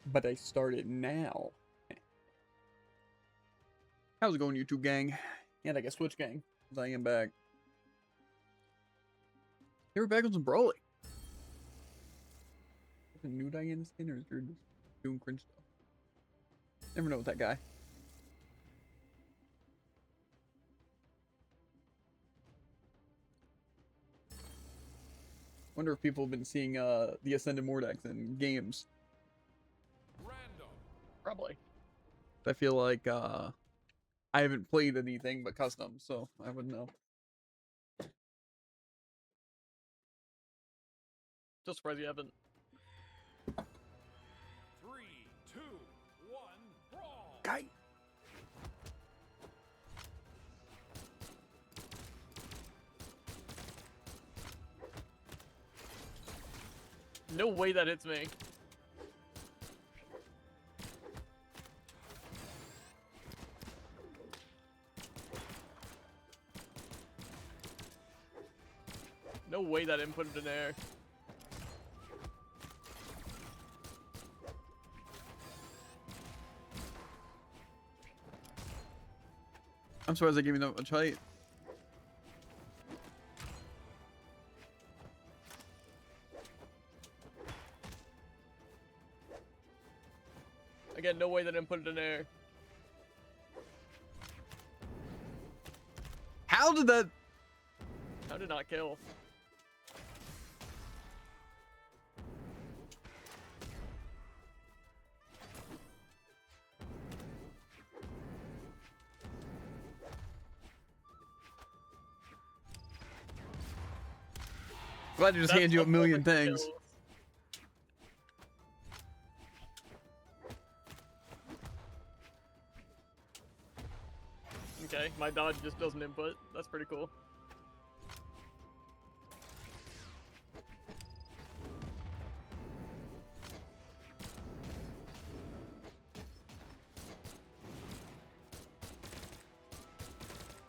but I started now. How's it going, YouTube gang? And I guess Twitch gang. I am back. Here we're back on some Brawly. Is it a new Diana skin or is there just doing cringe stuff? Never know with that guy. Wonder if people have been seeing the Ascended Mordax in games. Random. Probably. I feel like I haven't played anything but custom, so I wouldn't know. Still surprised you haven't. 3, 2, 1, brawl. Guy. No way that hits me. No way that input in air. I'm surprised they gave me that much height. Again, no way that input in air. How did that? How did not kill? Glad to just hand you a million things. Kills. Okay, my dodge just doesn't input. That's pretty cool.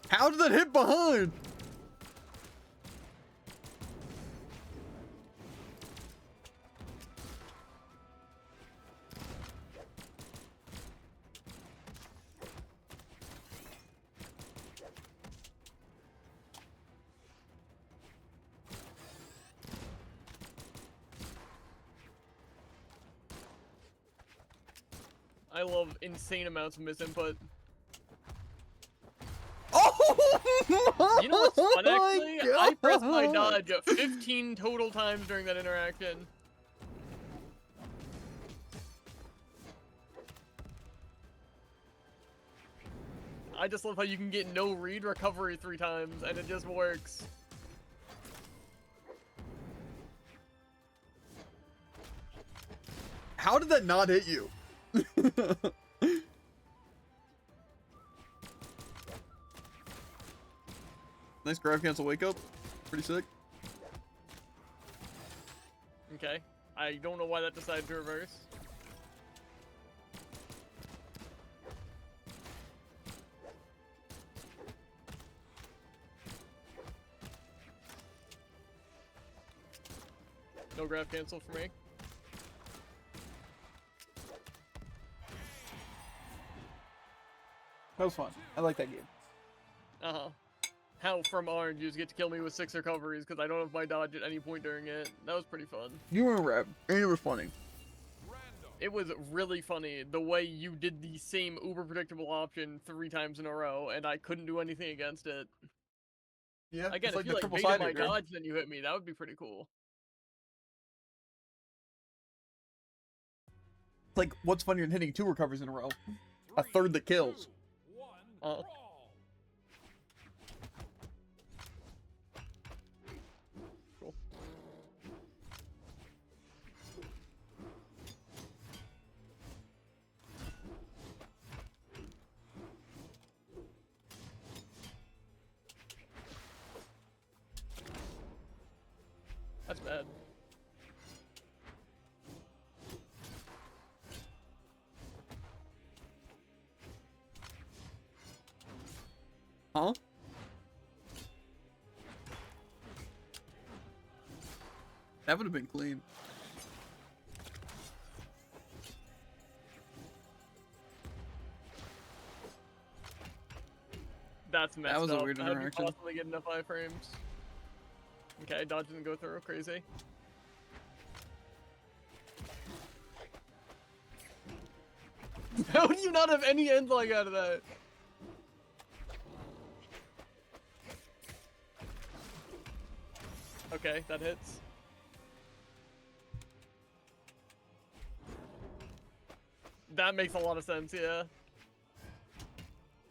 How did that hit behind? I love insane amounts of misinput. Oh You know what's fun my actually? I pressed my God. dodge 15 total times during that interaction. I just love how you can get no read recovery 3 times and it just works. How did that not hit you? Nice grab cancel wake up. Pretty sick. Okay. I don't know why that decided to reverse. No grab cancel for me. That was fun. I like that game. Uh-huh. How from orange you just get to kill me with 6 recoveries because I don't have my dodge at any point during it. That was pretty fun. You were a rep, and it was funny. Random. It was really funny the way you did the same uber predictable option 3 times in a row and I couldn't do anything against it. Yeah, Again, it's if you the like baited triple-sided my here. dodge then you hit me, that would be pretty cool. Like, what's funnier than hitting 2 recoveries in a row? A third that kills. 2, 1, Uh. brawl. Cool. That's bad. Huh? That would have been clean. That's messed up. was a weird How did you interaction. possibly get enough iframes? Okay, dodge didn't go through. Crazy. How do you not have any end lag out of that? Okay, that hits. That makes a lot of sense, yeah.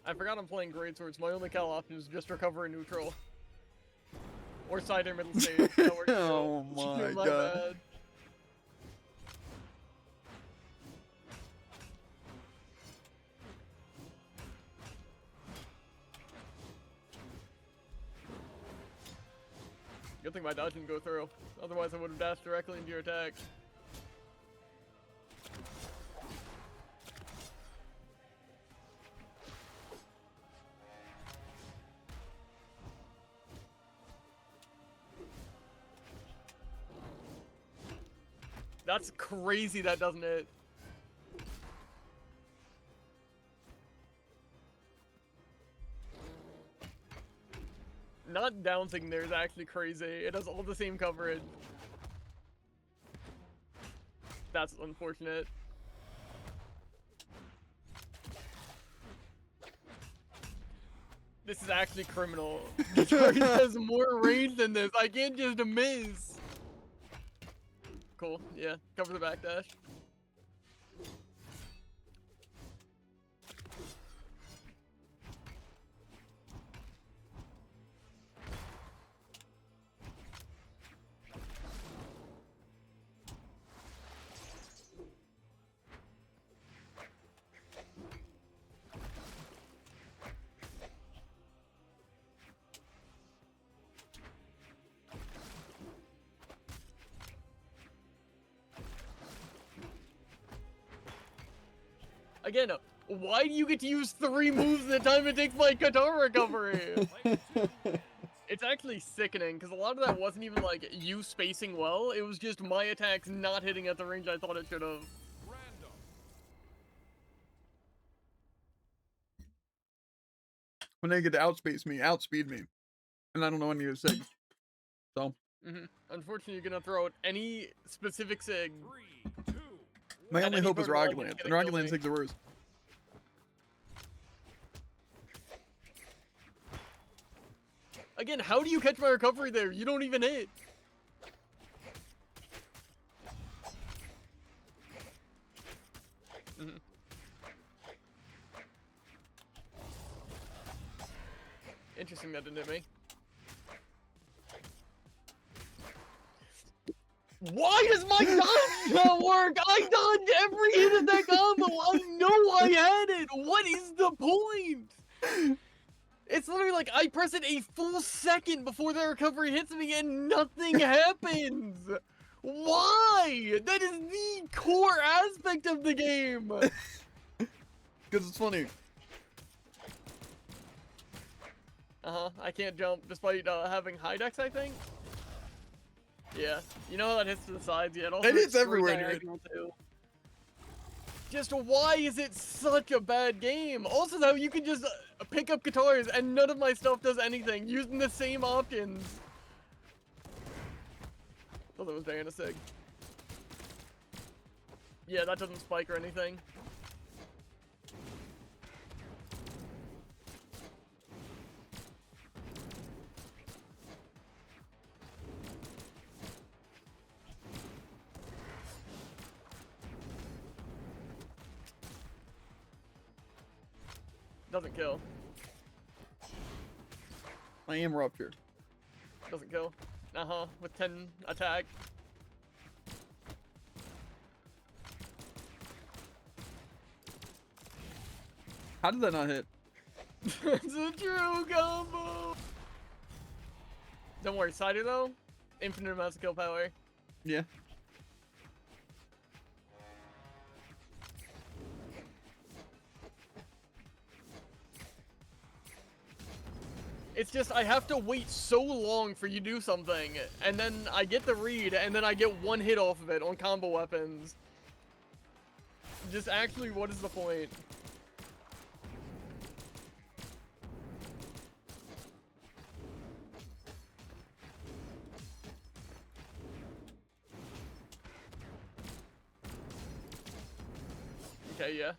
I forgot I'm playing greatswords. My only cal option is just recover and neutral. Or side air middle stage. That works too. Oh my god. Bad. Good thing my dodge didn't go through. Otherwise I would have dashed directly into your attack. That's crazy that doesn't hit. Not bouncing there is actually crazy. It does all the same coverage. That's unfortunate. This is actually criminal. Guitar has more range than this. I can't just miss. Cool. Yeah. Cover the backdash. Again, why do you get to use 3 moves in the time it takes my guitar recovery? It's actually sickening, because a lot of that wasn't even, like, you spacing well. It was just my attacks not hitting at the range I thought it should have. Random. When they get to outspeed me. And I don't know any of the SIGs. So. Unfortunately, you're gonna throw out any specific SIG. 3, 2, My And only any hope is bird log is Rogueland. And gonna kill Rogueland me. SIGs are worse. Again, how do you catch my recovery there? You don't even hit. Interesting that didn't hit me. Why does my dodge not work? I dodged every hit of that combo. I know I had it. What is the point? It's literally like I press it a full second before the recovery hits me and nothing happens. Why? That is the core aspect of the game. Because it's funny. I can't jump despite having high dex, I think. Yeah, you know how that hits to the sides? Yeah, It hits straight everywhere, dude. diagonal, too. Just why is it such a bad game? Also, though, you can just pick up guitars and none of my stuff does anything using the same options. Thought that was Diana Sig. Yeah, that doesn't spike or anything. Doesn't kill. I am rupture. Doesn't kill. With 10 attack. How did that not hit? It's a true combo! Don't worry, Cider though, infinite amounts of kill power. Yeah. It's just, I have to wait so long for you to do something, and then I get the read, and then I get one hit off of it on combo weapons. Just actually, what is the point? Okay, yeah.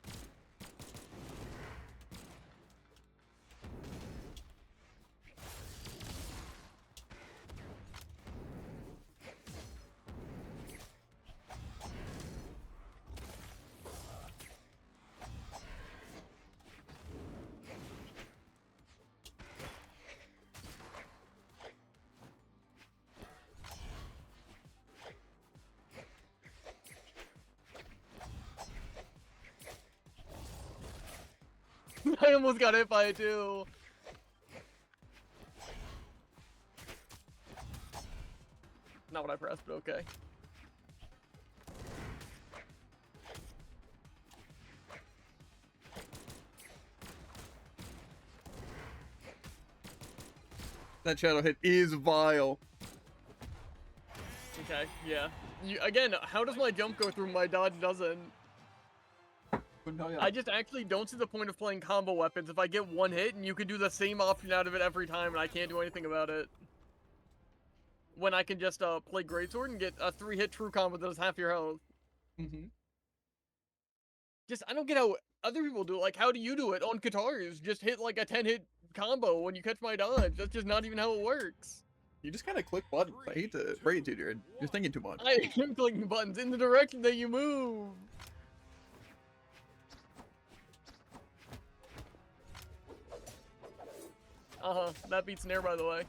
I almost got hit by it too. Not what I pressed, but okay. That shadow hit is vile. Okay, yeah. Again, how does my jump go through? My dodge doesn't. I just actually don't see the point of playing combo weapons if I get one hit and you can do the same option out of it every time and I can't do anything about it. When I can just play Greatsword and get a 3-hit true combo that does half your health. Just, I don't get how other people do it. Like, how do you do it on guitars? Just hit like a 10-hit combo when you catch my dodge. That's just not even how it works. You just kind of click buttons. I hate to break it to you, dude. You're thinking too much. I am clicking buttons in the direction that you move. That beats Nair, by the way.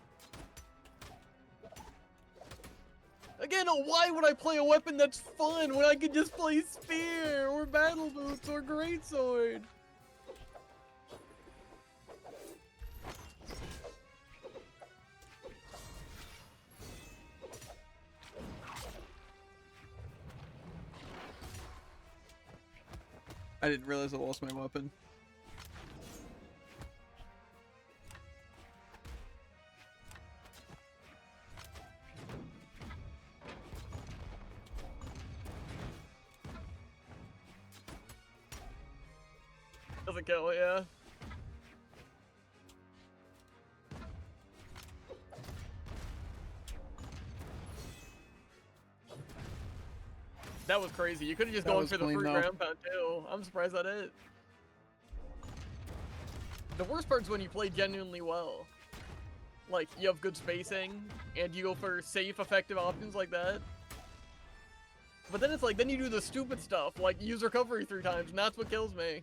Again, why would I play a weapon that's fun when I could just play Spear, or Battle Boots, or Greatsword? I didn't realize I lost my weapon. Doesn't kill, yeah. That was crazy. You could have just That gone was for the clean, free though. ground pound too. I'm surprised that hit. The worst part is when you play genuinely well. Like, you have good spacing, and you go for safe, effective options like that. But then it's like, then you do the stupid stuff, like use recovery 3 times, and that's what kills me.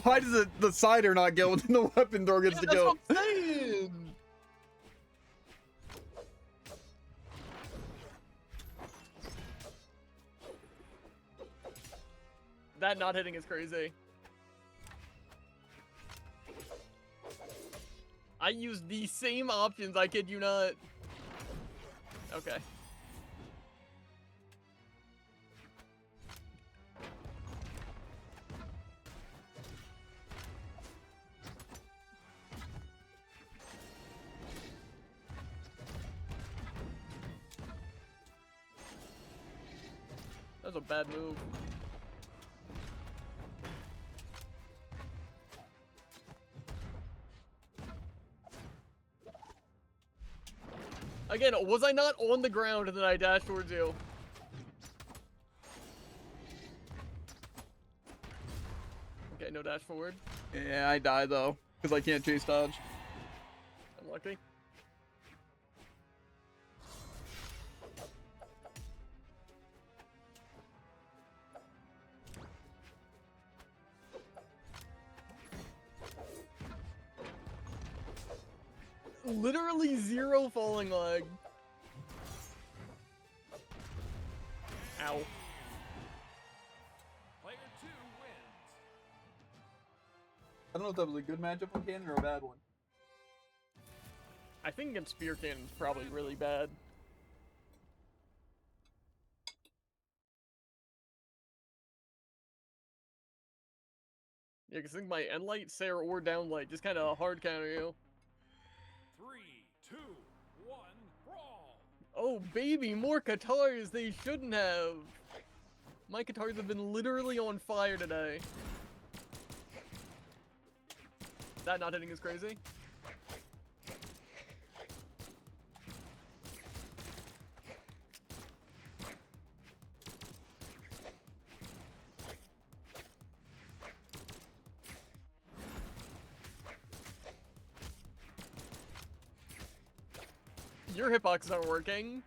Why does the cider not go when the weapon thrower gets to That's go? what I'm saying! That not hitting is crazy. I used the same options, I kid you not. Okay. That was a bad move. Again, was I not on the ground and then I dashed towards you? Okay, no dash forward. Yeah, I die though, because I can't chase dodge. I'm lucky. Literally 0 falling lag. Ow. Player 2 wins. I don't know if that was a good matchup on Cannon or a bad one. I think against Spear Cannon is probably really bad. Yeah, because I think my end light, Sarah, or down light just kind of hard counter you. 3, 2, 1, brawl. Oh, baby, more Katars they shouldn't have. My Katars have been literally on fire today. That not hitting is crazy. Your hitboxes aren't working.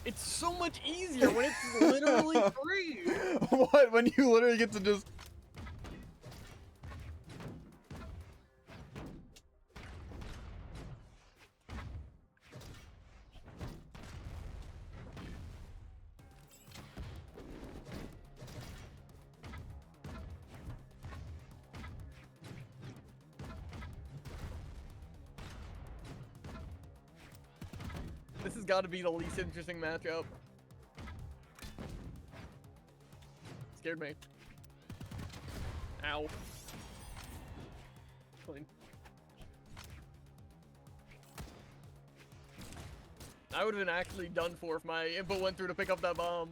It's so much easier when it's literally free. What? When you literally get to just... This has got to be the least interesting matchup. Scared me. Ow. Clean. I would have been actually done for if my input went through to pick up that bomb.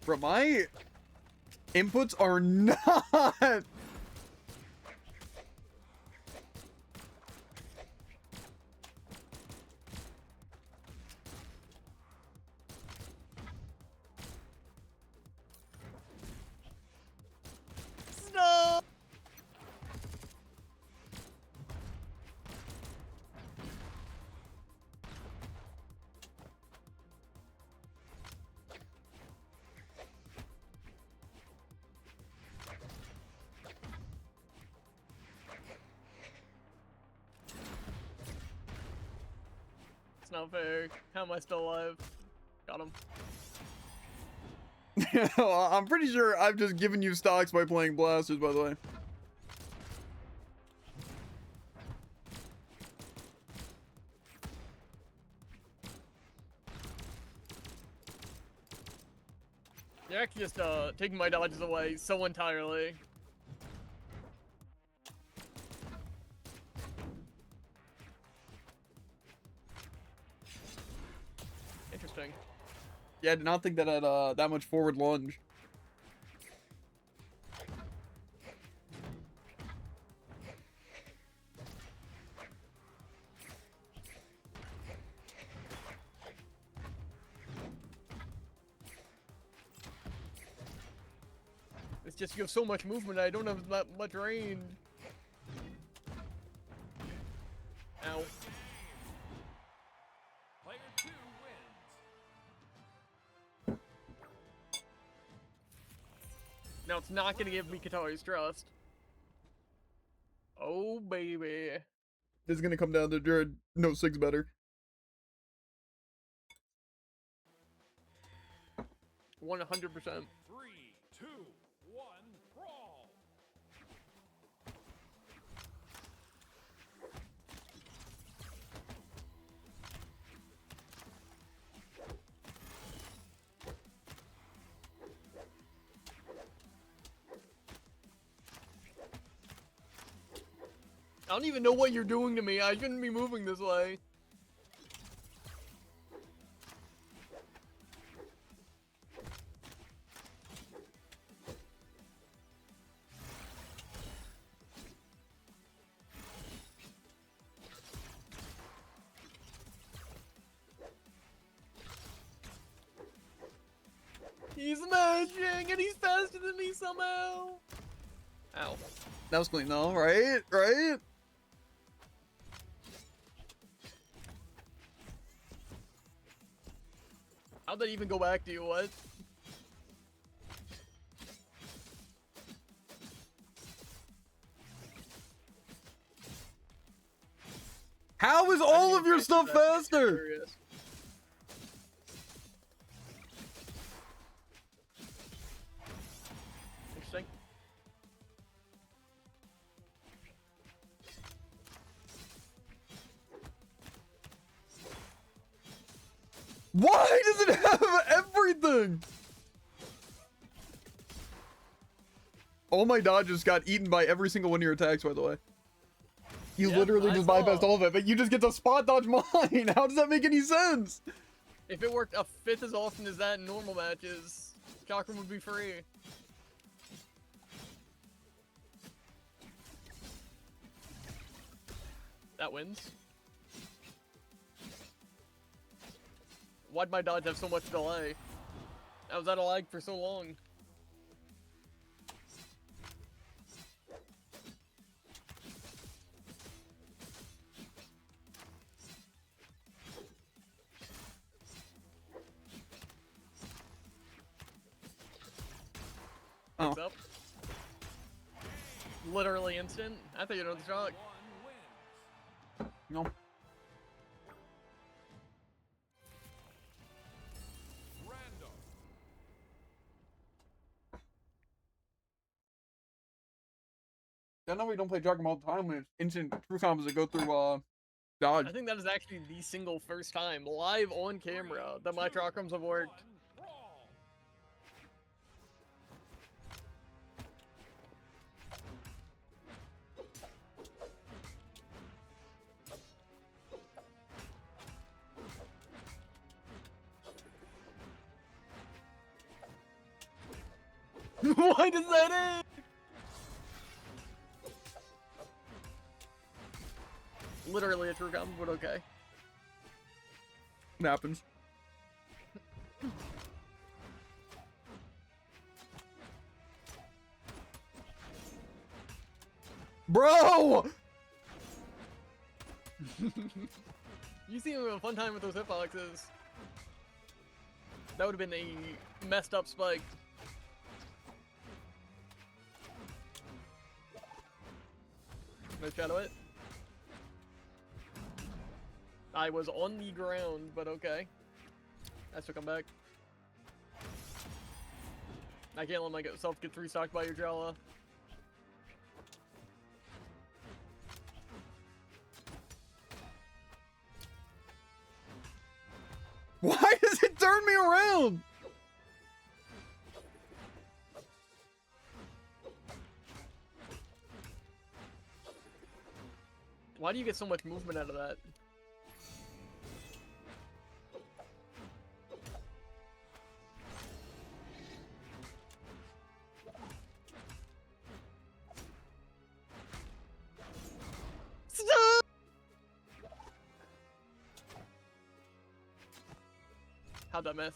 Bro, my inputs are not... No! It's not fair. How am I still alive? Got him. I'm pretty sure I've just given you stocks by playing blasters, by the way. You're actually just taking my dodges away so entirely. Interesting. Yeah, I did not think that had that much forward lunge. It's just you have so much movement, I don't have that much range. Ow. Player 2 wins. Now it's not gonna give me Katari's trust. Oh baby. This is gonna come down to Jared. No, 6 better. 100%. 3, 2, 1, brawl. I don't even know what you're doing to me. I shouldn't be moving this way. He's mashing and he's faster than me somehow. Ow. That was clean though, right? Right? How'd that even go back to you? What? How is all of your stuff faster? Interesting. Why does it have everything? All my dodges got eaten by every single one of your attacks, by the way. You Yeah, literally I just saw. bypassed all of it, but you just get to spot dodge mine. How does that make any sense? If it worked a fifth as often as that in normal matches, Chakram would be free. That wins. Why'd my dodge have so much delay? I was out of lag for so long. Oh. What's up? Literally instant. I thought you know the shot. One wins. No. Random. I know we don't play Dragon all the time when it's instant true combos that go through dodge. I think that is actually the single first time live on camera that my Chakrams have worked. Brawl. Why does that end? Literally a true combo, but okay. It happens. Bro! You seem to have a fun time with those hitboxes. That would have been a messed up spike. No shadow it. I was on the ground, but okay. I still come back. I can't let myself get restocked by your Jala. Why does it turn me around? Why do you get so much movement out of that? Stop! How'd that miss?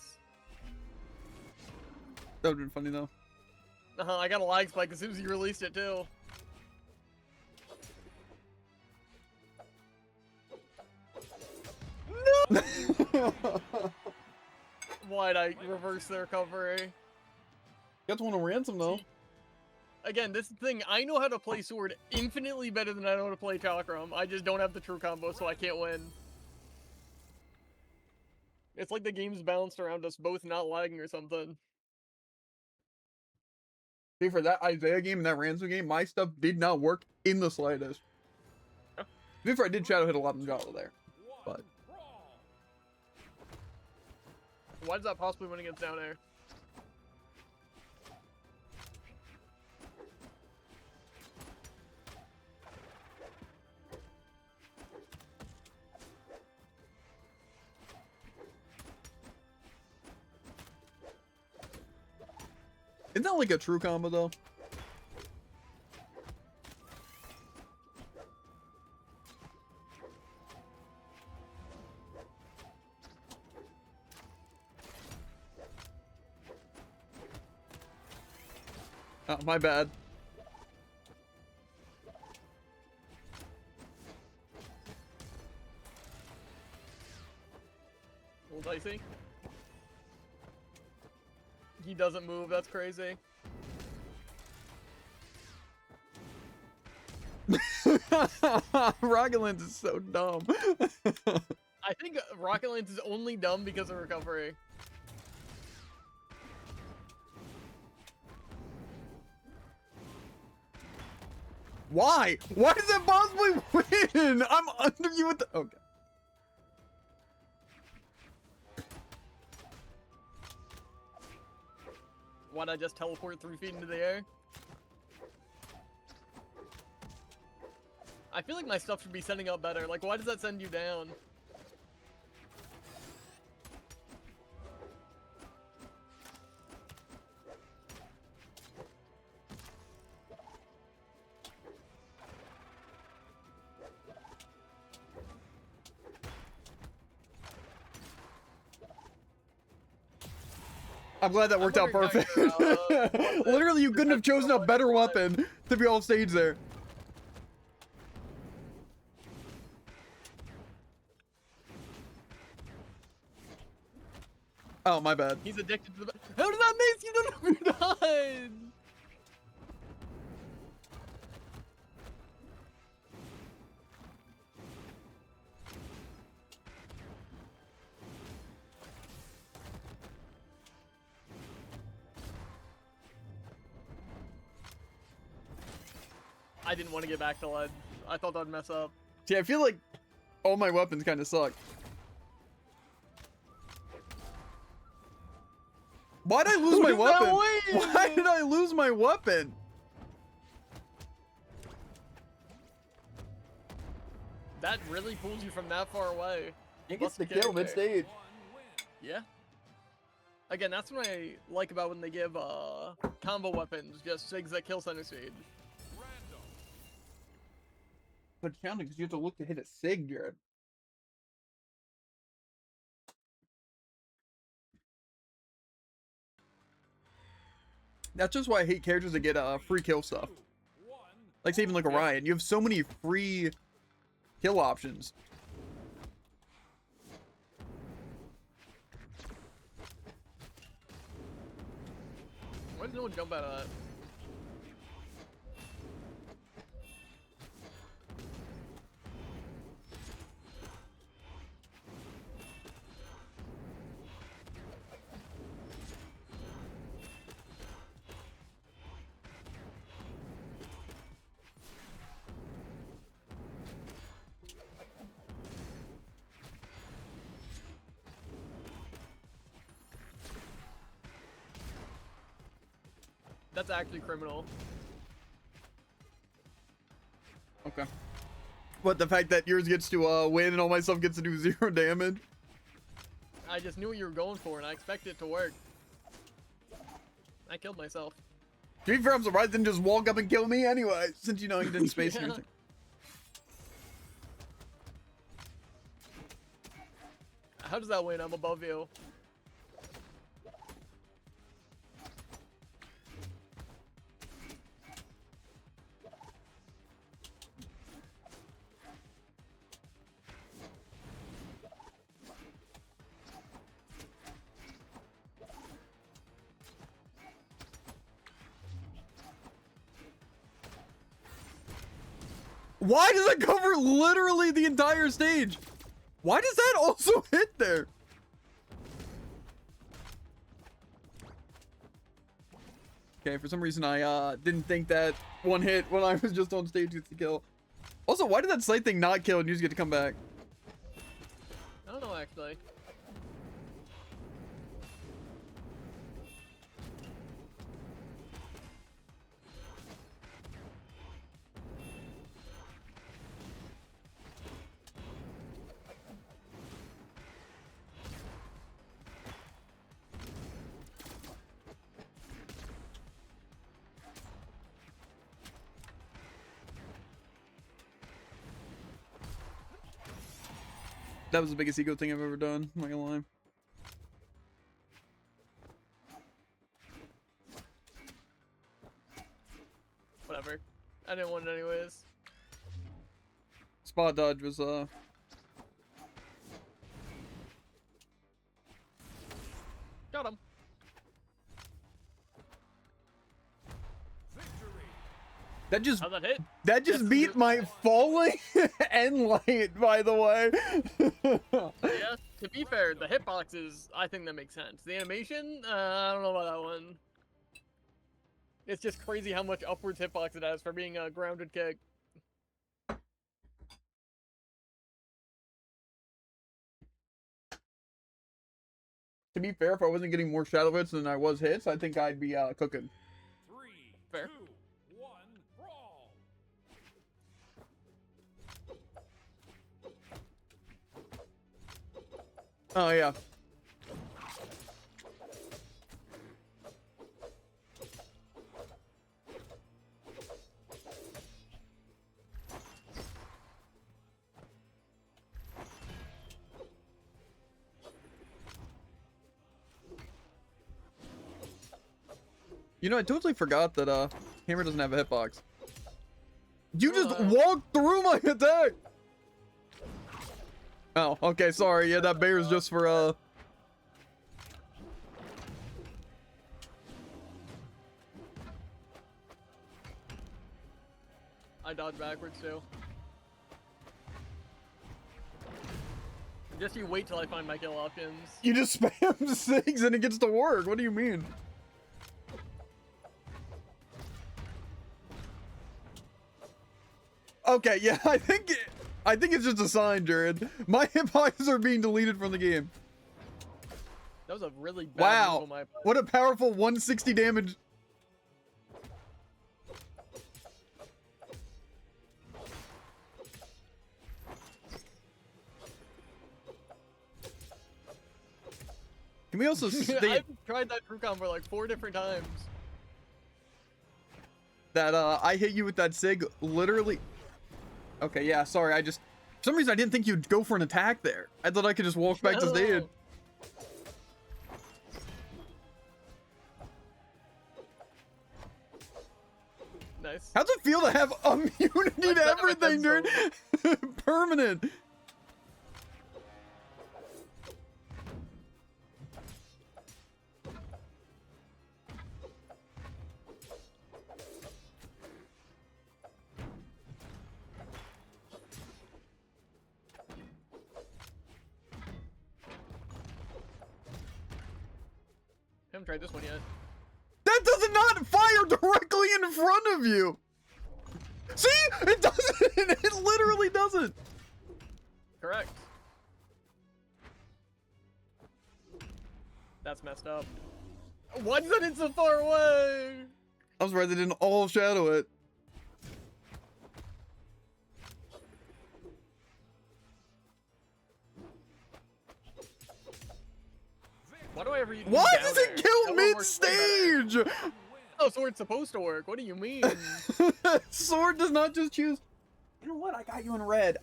That would've been funny though. I got a lag spike as soon as you released it too. Why'd I reverse the recovery? You got to want to ransom though. Again, this thing, I know how to play Sword infinitely better than I know how to play Chakram. I just don't have the true combo, so I can't win. It's like the game's balanced around us both not lagging or something. See, for that Isaiah game and that ransom game, my stuff did not work in the slightest. Huh? Before I did shadow hit a lot in Jala there, One but brawl. Why does that possibly win against down air? isn't that like a true combo though? Oh, my bad. A little dicey. He doesn't move, that's crazy. Rocket Lens is so dumb. I think Rocket Lance is only dumb because of recovery. Why? Why does that possibly win? I'm under you with the... Okay. Why'd I just teleport 3 feet into the air? I feel like my stuff should be setting up better. Like, why does that send you down? I'm glad that worked out wondering perfect. how your, Literally, you couldn't have chosen a better weapon to be on stage there. Oh, my bad. He's addicted to the. How did that miss? You don't know if you're done. I didn't want to get back to lead. I thought that'd mess up. See, I feel like all my weapons kind of suck. Why did I lose my Who's that weapon? win? Why did I lose my weapon? That really pulls you from that far away. He gets the kill mid-stage. Yeah. Again, that's what I like about when they give combo weapons, just SIGs that kill center stage. But it's challenging because you have to look to hit a SIG, Jared. That's just why I hate characters that get free kill stuff. Like even like Orion, you have so many free kill options. Why did no one jump out of that? That's actually criminal. Okay. What, the fact that yours gets to win and all my stuff gets to do 0 damage? I just knew what you were going for, and I expected it to work. I killed myself. To be fair, I'm surprised it didn't just walk up and kill me anyway, since you know you didn't space Yeah. anything. How does that win? I'm above you. Why does it cover literally the entire stage? Why does that also hit there? Okay, for some reason I didn't think that one hit when I was just on stage gets the kill. Also, why did that sight thing not kill and you just get to come back? I don't know, actually. That was the biggest ego thing I've ever done, I'm not gonna lie. Whatever. I didn't want it anyways. Spot dodge was Got him. that How'd that hit? just Yes, beat you- my falling end light, by the way. Yeah, to be fair, the hitboxes, I think that makes sense. The animation, I don't know about that one. It's just crazy how much upwards hitbox it has for being a grounded kick. To be fair, if I wasn't getting more shadow hits than I was hits, I think I'd be cooking. 3, Fair. 2, 1, brawl. Oh yeah. You know, I totally forgot that Hammer doesn't have a hitbox. You just Uh. walked through my attack. Oh, okay, sorry. Yeah, that bear is just for I dodge backwards too. Just you wait till I find my kill options. You just spam 6 and it gets to work. What do you mean? Okay, yeah, I think it's just a sign, Jared. My hitboxes are being deleted from the game. That was a really bad move Wow, on my part. what a powerful 160 damage. Can we also state I've tried that true combo like 4 different times. that I hit you with that SIG literally? Okay, yeah, sorry, for some reason I didn't think you'd go for an attack there. I thought I could just walk back to stage. Nice. How's it feel to have immunity to everything, dude? Permanent. Haven't tried this one yet. That does not fire directly in front of you. See? It doesn't. It literally doesn't. Correct. That's messed up. Why is it so far away? I was surprised they didn't all shadow it. Why do I ever use Why down does it air? kill That one works way better. mid-stage? Oh, so it's supposed to work. What do you mean? Sword does not just choose. You know what? I got you in red.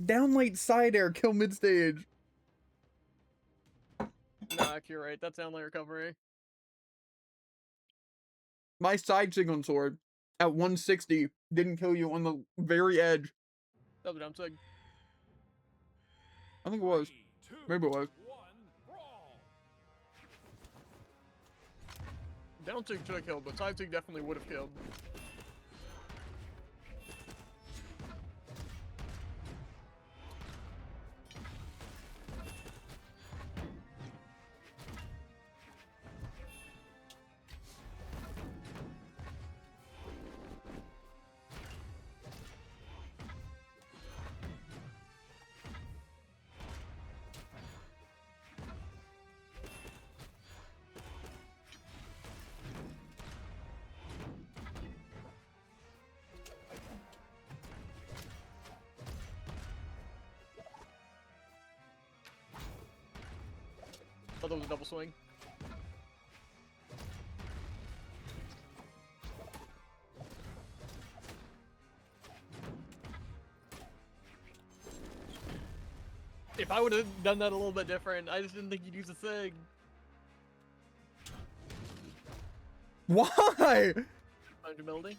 Downlight side air kill mid-stage. Nah, you're right. That's downlight recovery. My side signal sword at 160 didn't kill you on the very edge. That was a dumb sig. I think it was. 3, 2, Maybe it was. 1, brawl. Down sig should have killed, but side sig definitely would have killed. Thought that was a double swing. If I would have done that a little bit different, I just didn't think you'd use a sig. Why? Fungibility.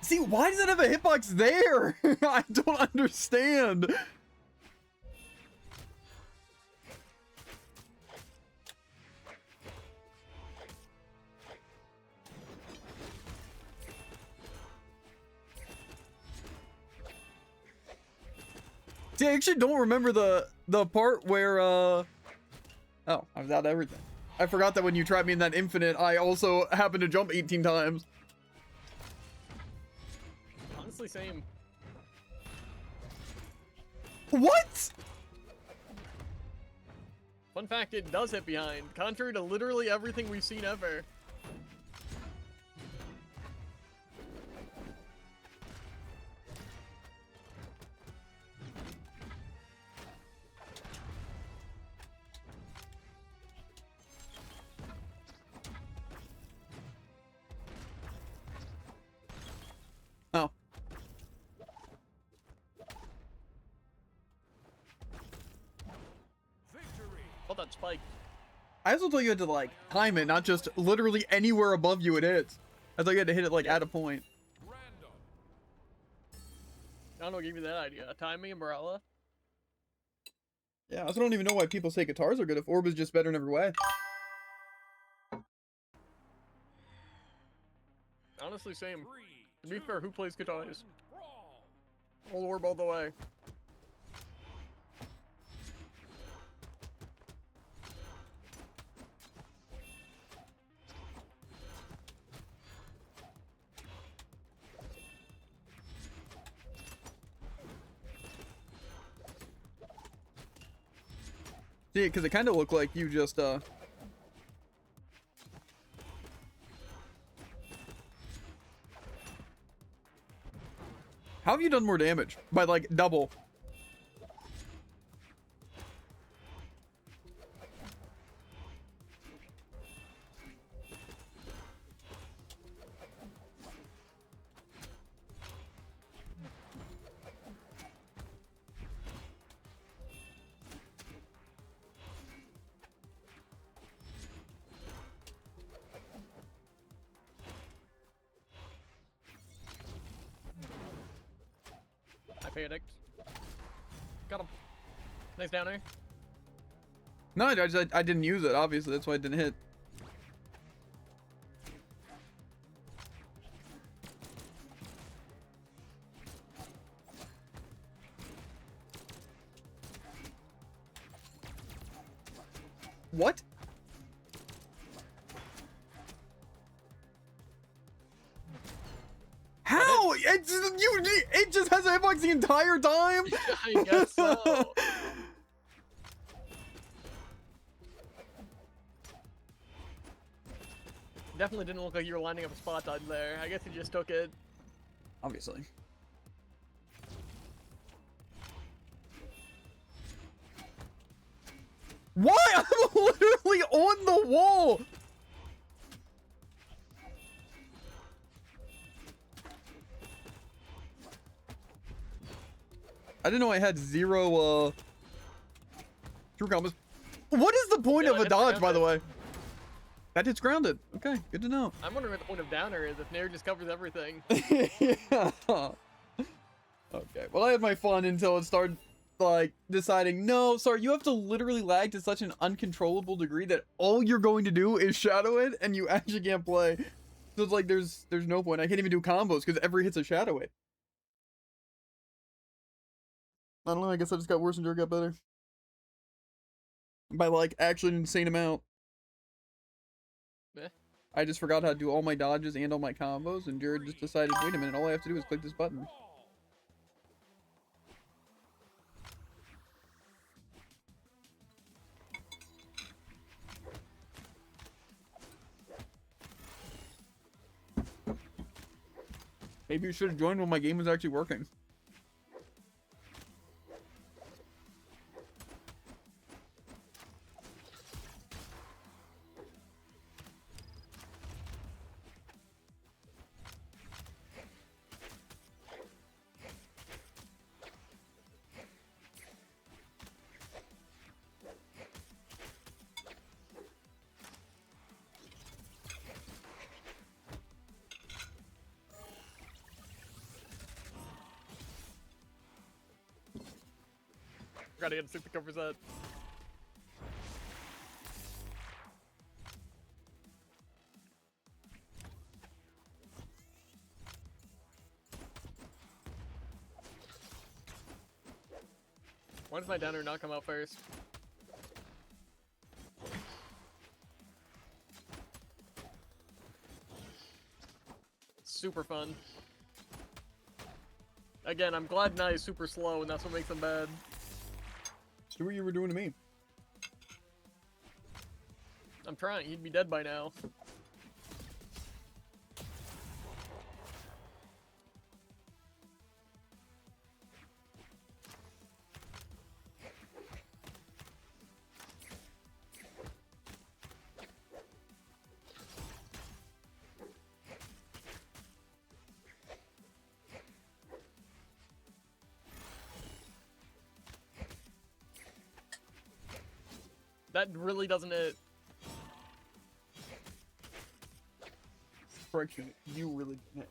See, why does it have a hitbox there? I don't understand. See, I actually don't remember the part where oh, I was out of everything. I forgot that when you trapped me in that infinite, I also happened to jump 18 times. Honestly, same. What? Fun fact, it does hit behind, contrary to literally everything we've seen ever. Oh. that spike. I also thought you had to like time it, not just literally anywhere above you it hits. I thought you had to hit it like at a point. Random. I don't know what gave you that idea. Timing and Brawlhalla. Yeah, I also don't even know why people say guitars are good if Orb is just better in every way. Honestly, same. 3, To be 2, fair, who plays guitars? 1, brawl. Old Orb all the way. See, because it kind of looked like you just, How have you done more damage? By, like, double. I panicked. Got him. Nice downer. No, I didn't use it, obviously. That's why it didn't hit. What? How? It just has a hitbox the entire time? I guess so. Definitely didn't look like you were lining up a spot on there. I guess you just took it. Obviously. Why? I'm literally on the wall! I didn't know I had zero, true combos. What is the point Yeah, of a it's dodge, by the way? grounded. That hits grounded. Okay, good to know. I'm wondering what the point of downer is if Nair just covers everything. Yeah. Okay, well, I had my fun until it started, like, deciding, no, sorry, you have to literally lag to such an uncontrollable degree that all you're going to do is shadow it, and you actually can't play. So it's like, there's no point. I can't even do combos, because every hit's a shadow it. I don't know, I guess I just got worse and Jared got better. By, like, actually an insane amount. Eh. I just forgot how to do all my dodges and all my combos, and Jared just decided, wait a minute, all I have to do is click this button. Maybe you should have joined when my game was actually working. Gotta get a super cover set. Why does my downer not come out first? Super fun. Again, I'm glad Nye is super slow, and that's what makes him bad. See what you were doing to me. I'm trying, he'd be dead by now. That really doesn't hit. Correction, you really didn't hit.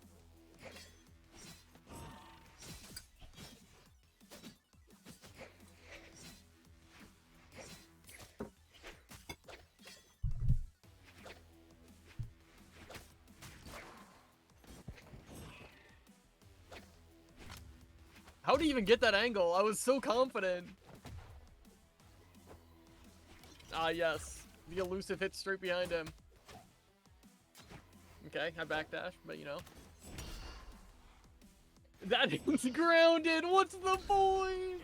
How do you even get that angle? I was so confident. Ah, yes. The elusive hit straight behind him. Okay, I backdash, but you know. That is grounded! What's the point?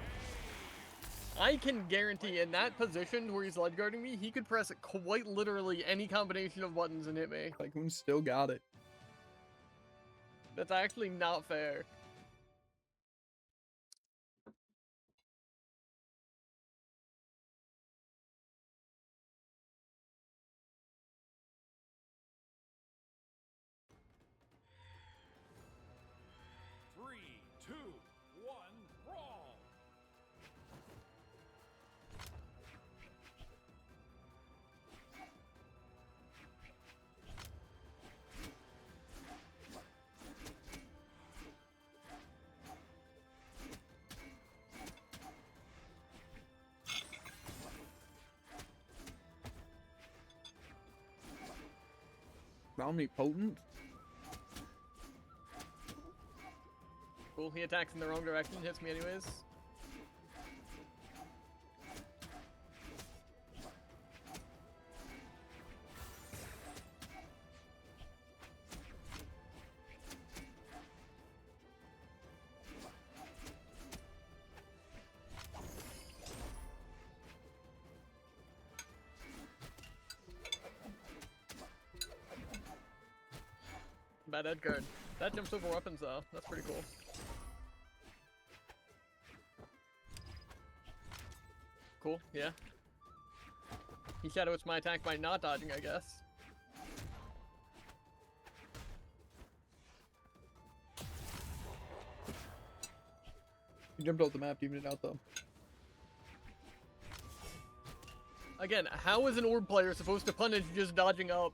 I can guarantee in that position where he's ledge guarding me, he could press quite literally any combination of buttons and hit me. Tycoon still got it. That's actually not fair. Three, two, one, brawl. Omnipotent? Cool, he attacks in the wrong direction, hits me anyways. Bad edge guard. That jumps over weapons though. That's pretty cool. Cool, yeah. He shadow hits my attack by not dodging, I guess. You jumped off the map to even it out though. Again, how is an orb player supposed to punish just dodging up?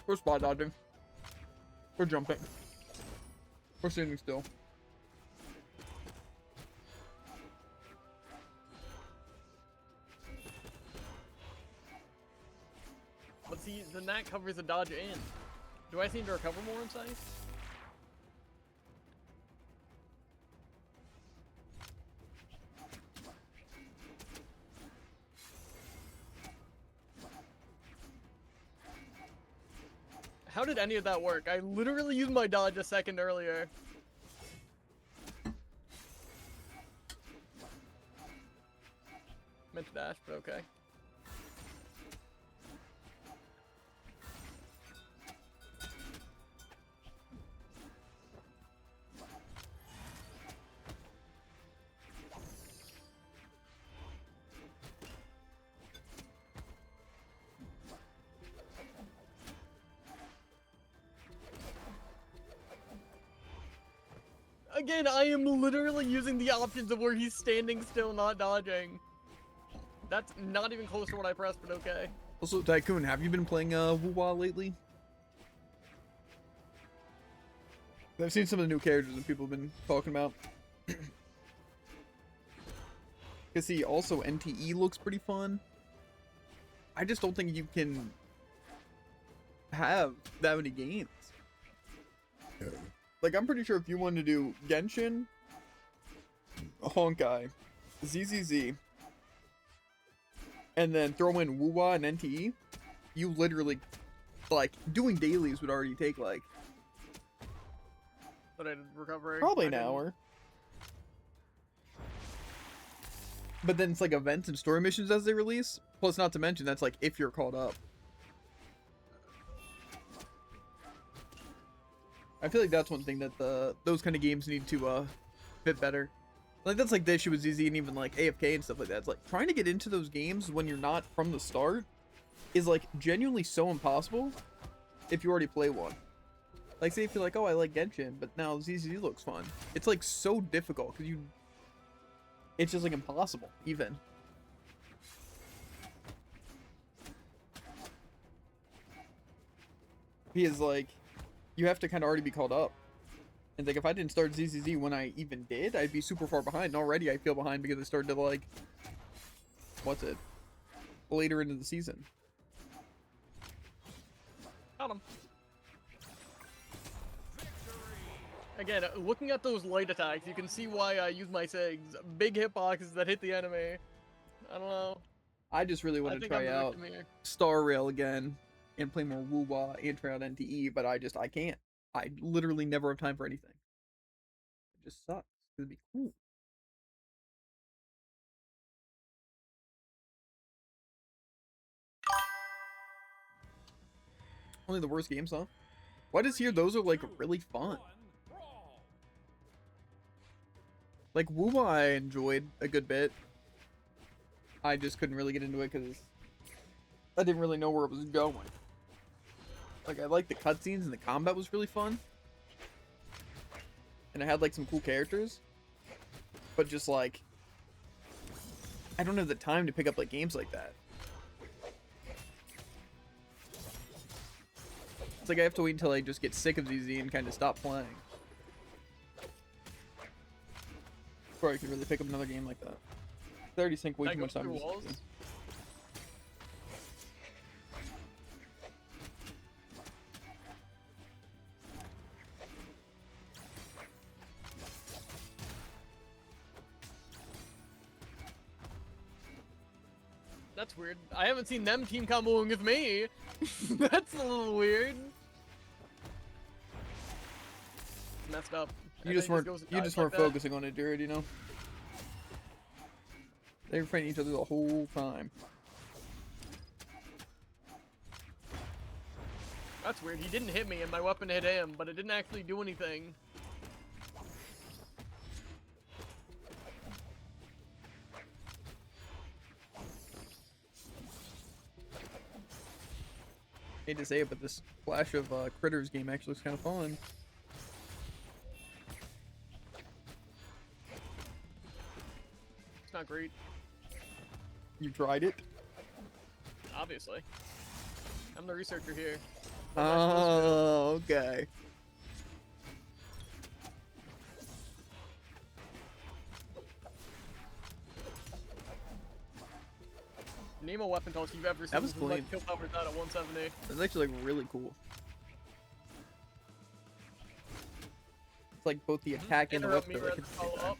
We're spot dodging. We're jumping. We're standing still. But see, then that covers a dodge in. Do I seem to recover more in sight? How did any of that work? I literally used my dodge a second earlier. Meant to dash, but okay. Again, I am literally using the options of where he's standing still, not dodging. That's not even close to what I pressed, but okay. Also, Tycoon, have you been playing Woo-Wah lately? I've seen some of the new characters that people have been talking about. Cause see, also NTE looks pretty fun. I just don't think you can have that many games. Like, I'm pretty sure if you wanted to do Genshin, Honkai, ZZZ, and then throw in Woo-Wah and NTE, you literally, like, doing dailies would already take, like, But I did recovery. probably an hour. But then it's like events and story missions as they release. Plus, not to mention, that's like if you're caught up. I feel like that's one thing that those kind of games need to fit better. Like that's like the issue with ZZ and even like AFK and stuff like that. It's like trying to get into those games when you're not from the start is like genuinely so impossible if you already play one. Like say if you're like, oh I like Genshin, but now ZZ looks fun. It's like so difficult because it's just like impossible even. Because like, you have to kind of already be caught up. And like, if I didn't start ZZZ when I even did, I'd be super far behind. And already I feel behind because I started to like, what's it? Later into the season. Got him. Again, looking at those light attacks, you can see why I use my SIGs. Big hitboxes that hit the enemy. I don't know. I just really I want to think I'm try the out victim here. Star Rail again and play more Woo-Wah and try out NTE, but I can't. I literally never have time for anything. It just sucks. It'd be cool. Only the worst games, huh? Why does here those are like really fun? Like Woo-Wah I enjoyed a good bit. I just couldn't really get into it because I didn't really know where it was going. Like I liked the cutscenes and the combat was really fun. And I had like some cool characters. But just like I don't have the time to pick up like games like that. It's like I have to wait until I just get sick of ZZ and kind of stop playing. Before I can really pick up another game like that. I already sink way too much time. That's weird. I haven't seen them team comboing with me. That's a little weird. Messed up. You just weren't focusing on it, Jared, you know? They were fighting each other the whole time. That's weird. He didn't hit me and my weapon hit him, but it didn't actually do anything. Hate to say it, but this Clash of Critters game actually looks kind of fun. It's not great. You tried it? Obviously. I'm the researcher here. What am I supposed Oh, okay. Name a weapon toss you've ever seen. That was who, like, clean. kill powers out at 170. It's actually like really cool. It's like both the attack and the Interrupt weapon me are like rather at the than same follow time. up.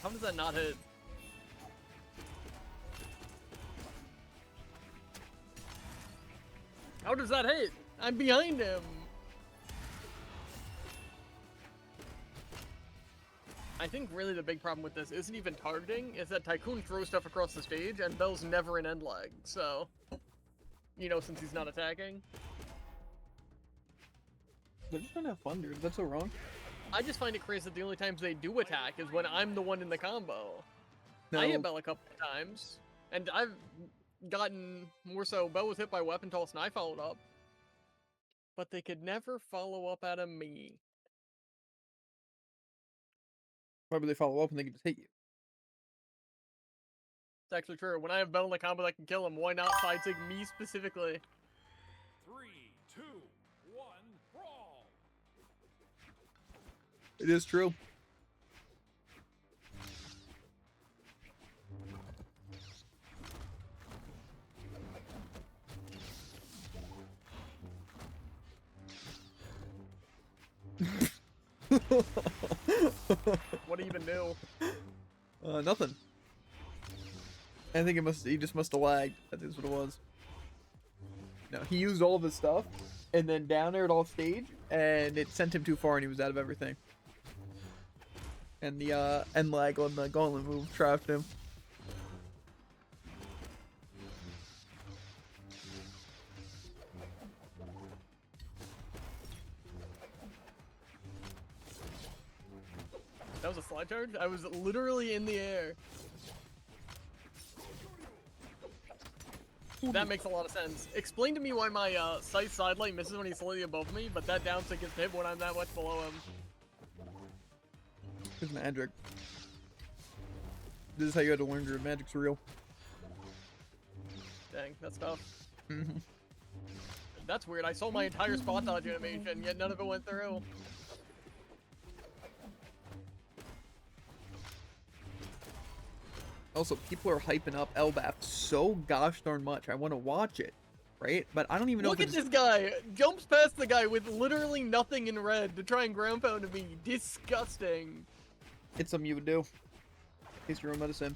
How does that not hit? How does that hit? I'm behind him. I think really the big problem with this isn't even targeting, is that Tycoon throws stuff across the stage and Bell's never an end leg, so... You know, since he's not attacking. They're just trying to have fun, dude. That's so wrong. I just find it crazy that the only times they do attack is when I'm the one in the combo. No. I hit Bell a couple of times, and I've gotten more so. Bell was hit by weapon toss and I followed up. But they could never follow up out of me. Why would they follow up and they can just hit you? It's actually true. When I have Bell in the combo that can kill him, why not side sig me specifically? 3, 2, 1, brawl! It is true. What do you even do? Nothing. I think he just must have lagged. I think that's what it was. No, he used all of his stuff, and then down there at off stage, and it sent him too far, and he was out of everything. And the end lag on the gauntlet move trapped him. That was a slide charge? I was literally in the air. That makes a lot of sense. Explain to me why my Scythe sidelight misses when he's slightly above me, but that down tick gets hit when I'm that much below him. It's magic. This is how you had to learn your magic's real. Dang, that's tough. That's weird. I saw my entire spot dodge animation, yet none of it went through. Also, people are hyping up Elbaf so gosh darn much. I want to watch it, right? But I don't even know Look if at it's... this guy! Jumps past the guy with literally nothing in red to try and ground pound me. Disgusting. It's something you would do. Taste your own medicine.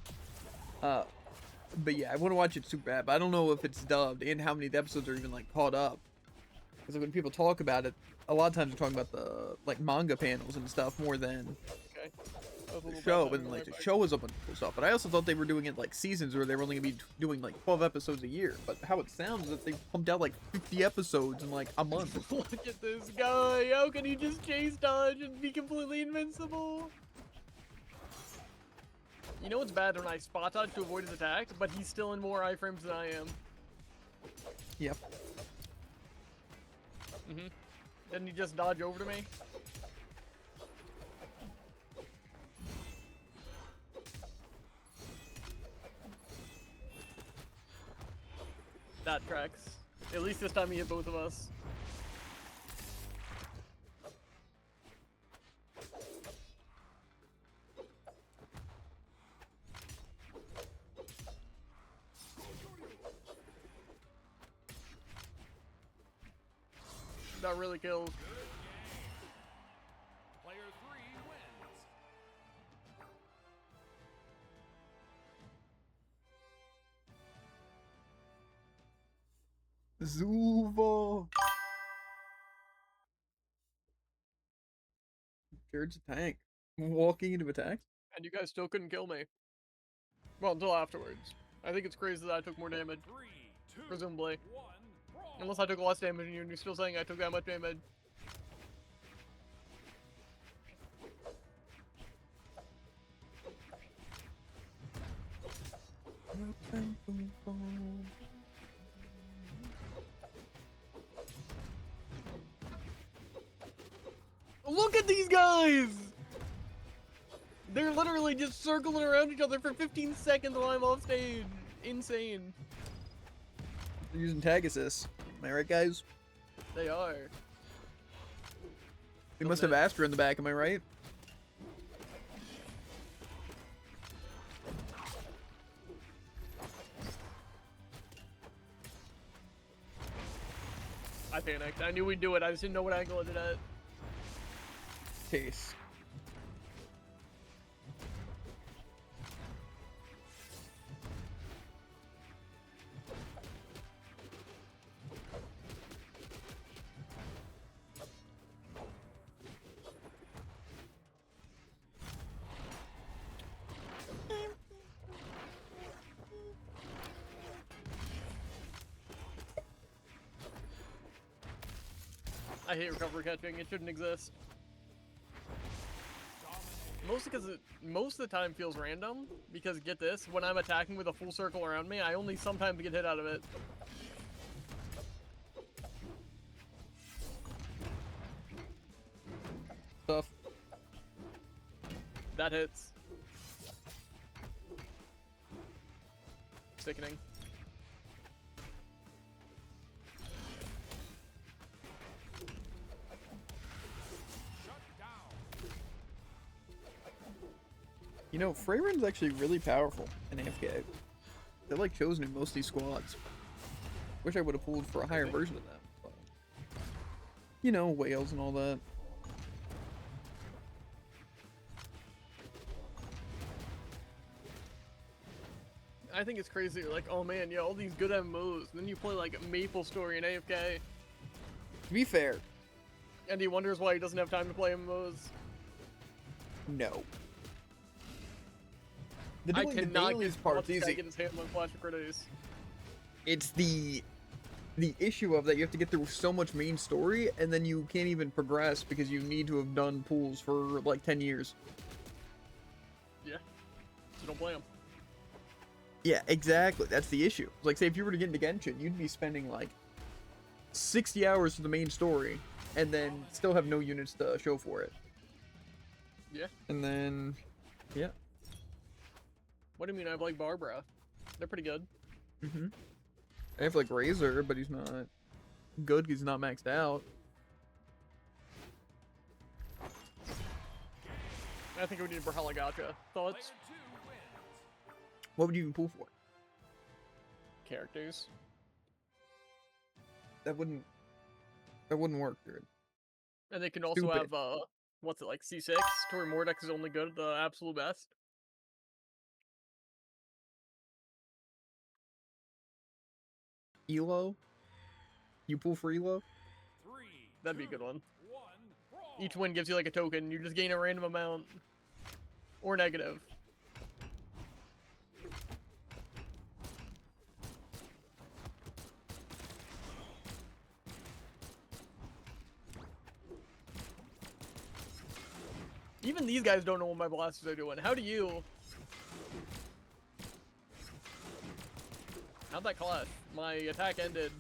But yeah, I want to watch it super bad, but I don't know if it's dubbed and how many of the episodes are even like caught up. Because when people talk about it, a lot of times they're talking about the like manga panels and stuff more than Okay. the show. And like the show was up on cool stuff. But I also thought they were doing it like seasons where they were only gonna be doing like 12 episodes a year. But how it sounds is that they pumped out like 50 episodes in like a month. Look at this guy! How can he just chase dodge and be completely invincible? You know what's bad when I spot dodge to avoid his attack, but he's still in more iframes than I am. Yep. Didn't he just dodge over to me? That tracks. At least this time he hit both of us. That really kills. Player 3 wins. Zuva. Jared's a tank. Walking into attacks. And you guys still couldn't kill me. Well, until afterwards. I think it's crazy that I took more damage. 3, 2, Presumably. 1, brawl. Unless I took less damage and you're still saying I took that much damage. Look at these guys! They're literally just circling around each other for 15 seconds while I'm off stage. Insane. They're using tag assist. Am I right, guys? They are. We must have Astra in the back, am I right? I panicked. I knew we'd do it. I just didn't know what angle it did at. Case. I hate recovery catching. It shouldn't exist. Mostly because it most of the time feels random. Because get this, when I'm attacking with a full circle around me, I only sometimes get hit out of it. Tough. That hits. Sickening. Shut down. You know, Freyren's actually really powerful in AFK. They're like chosen in most of these squads. Wish I would have pulled for a higher version of that. But, you know, whales and all that. I think it's crazy. You're like, oh man, yeah, all these good MMOs. And then you play like Maple Story in AFK, To be fair, and he wonders why he doesn't have time to play MMOs. no. The I doing the cannot dailies get part's this guy easy. get his hand on Flash of Critics. It's the issue of that you have to get through so much main story and then you can't even progress because you need to have done pools for like 10 years. Yeah. So don't play them. Yeah, exactly. That's the issue. Like, say if you were to get into Genshin, you'd be spending like 60 hours for the main story, and then still have no units to show for it. Yeah. And then, yeah. What do you mean? I have like Barbara. They're pretty good. Mm-hmm. I have like Razor, but he's not good because he's not maxed out. I think we need Brawlhalla gotcha. Thoughts? Player 2 wins. What would you even pull for? Characters. That wouldn't work, dude. And they can also Stupid. have, what's it, like C6? To where Mordex is only good at the absolute best. Elo? You pull for Elo? 3, That'd be a 2, good one. 1, brawl. Each win gives you like a token. You just gain a random amount. Or negative. Even these guys don't know what my blasters are doing. How do you? How'd that clash? My attack ended.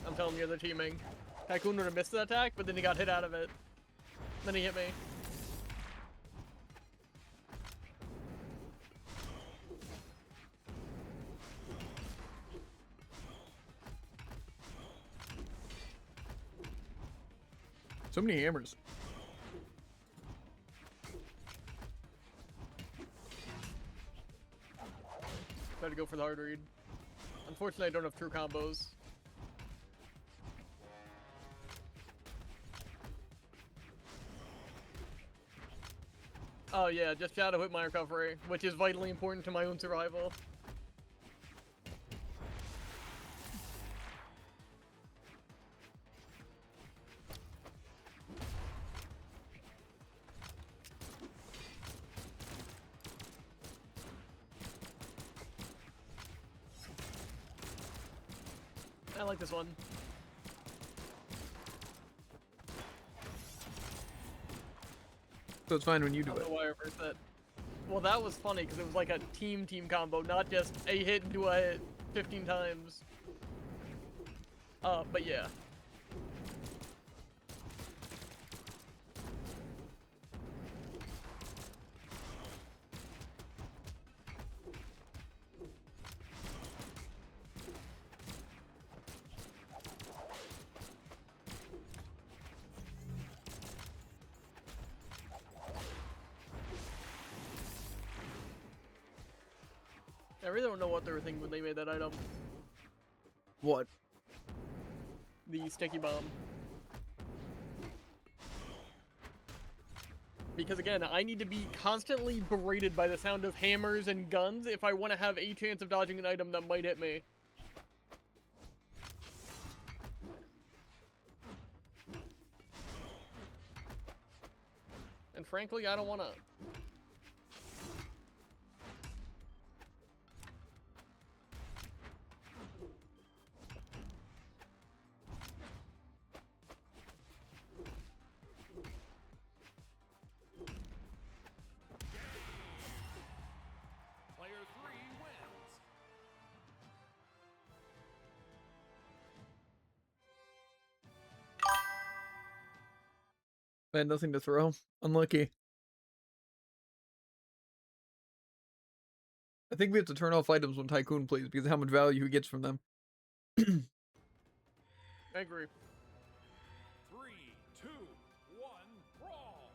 I'm telling you, they're teaming. Tycoon would have missed the attack, but then he got hit out of it. Then he hit me. So many hammers. Try to go for the hard read. Unfortunately, I don't have true combos. Oh yeah, just shadow hit my recovery, which is vitally important to my own survival. I like this one. So it's fine when you I do don't it. know why I reversed that. Well, that was funny because it was like a team combo, not just a hit into a hit 15 times. But yeah. I really don't know what they were thinking when they made that item. What? The sticky bomb. Because again, I need to be constantly berated by the sound of hammers and guns if I want to have a chance of dodging an item that might hit me. And frankly, I don't want to. Player 3 wins. I had nothing to throw. Unlucky. I think we have to turn off items when Tycoon plays because of how much value he gets from them. I agree. 3, 2, 1, brawl.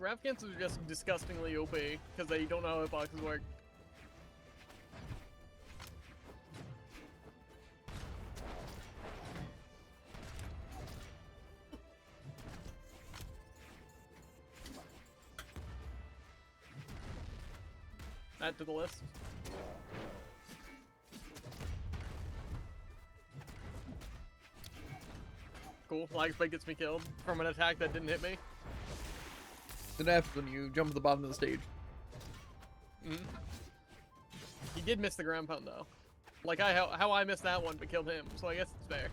grab cancels are just disgustingly OP because they don't know how hitboxes work. Add to the list. Cool. Lag spike gets me killed from an attack that didn't hit me. It happens when you jump to the bottom of the stage. He did miss the ground pound though. Like how I missed that one but killed him, so I guess it's fair.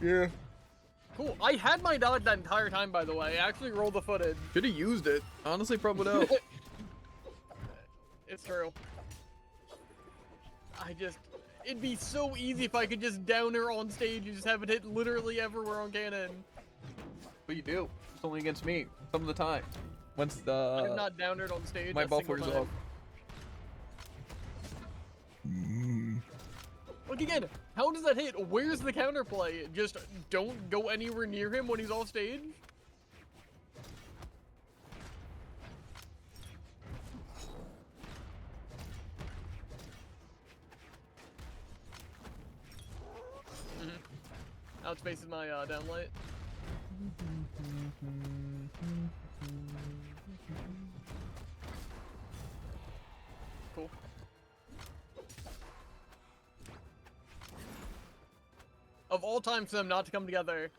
Yeah. Cool. I had my dodge that entire time, by the way. I actually rolled the footage. Should have used it. Honestly, probably out. It's true. It'd be so easy if I could just down her on stage and just have it hit literally everywhere on cannon. But you do. It's only against me. Some of the time. Once the... I've not downed her on stage. my a buff single wears time. off. Look again. How does that hit? Where's the counterplay? Just don't go anywhere near him when he's off stage? Outspaces my downlight. Cool. Of all time for them not to come together.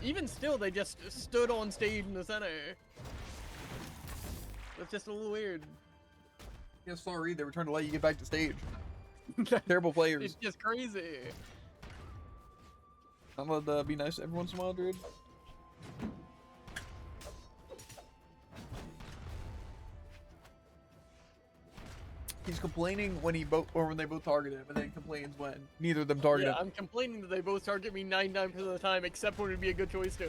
Even still, they just stood on stage in the center. That's just a little weird. Yeah, sorry, they were trying to let you get back to stage. Terrible players. It's just crazy. I'm gonna be nice every once in a while, dude. He's complaining when when they both target him, and then complains when neither of them target Yeah, him. I'm complaining that they both target me 99% of the time, except when it'd be a good choice to.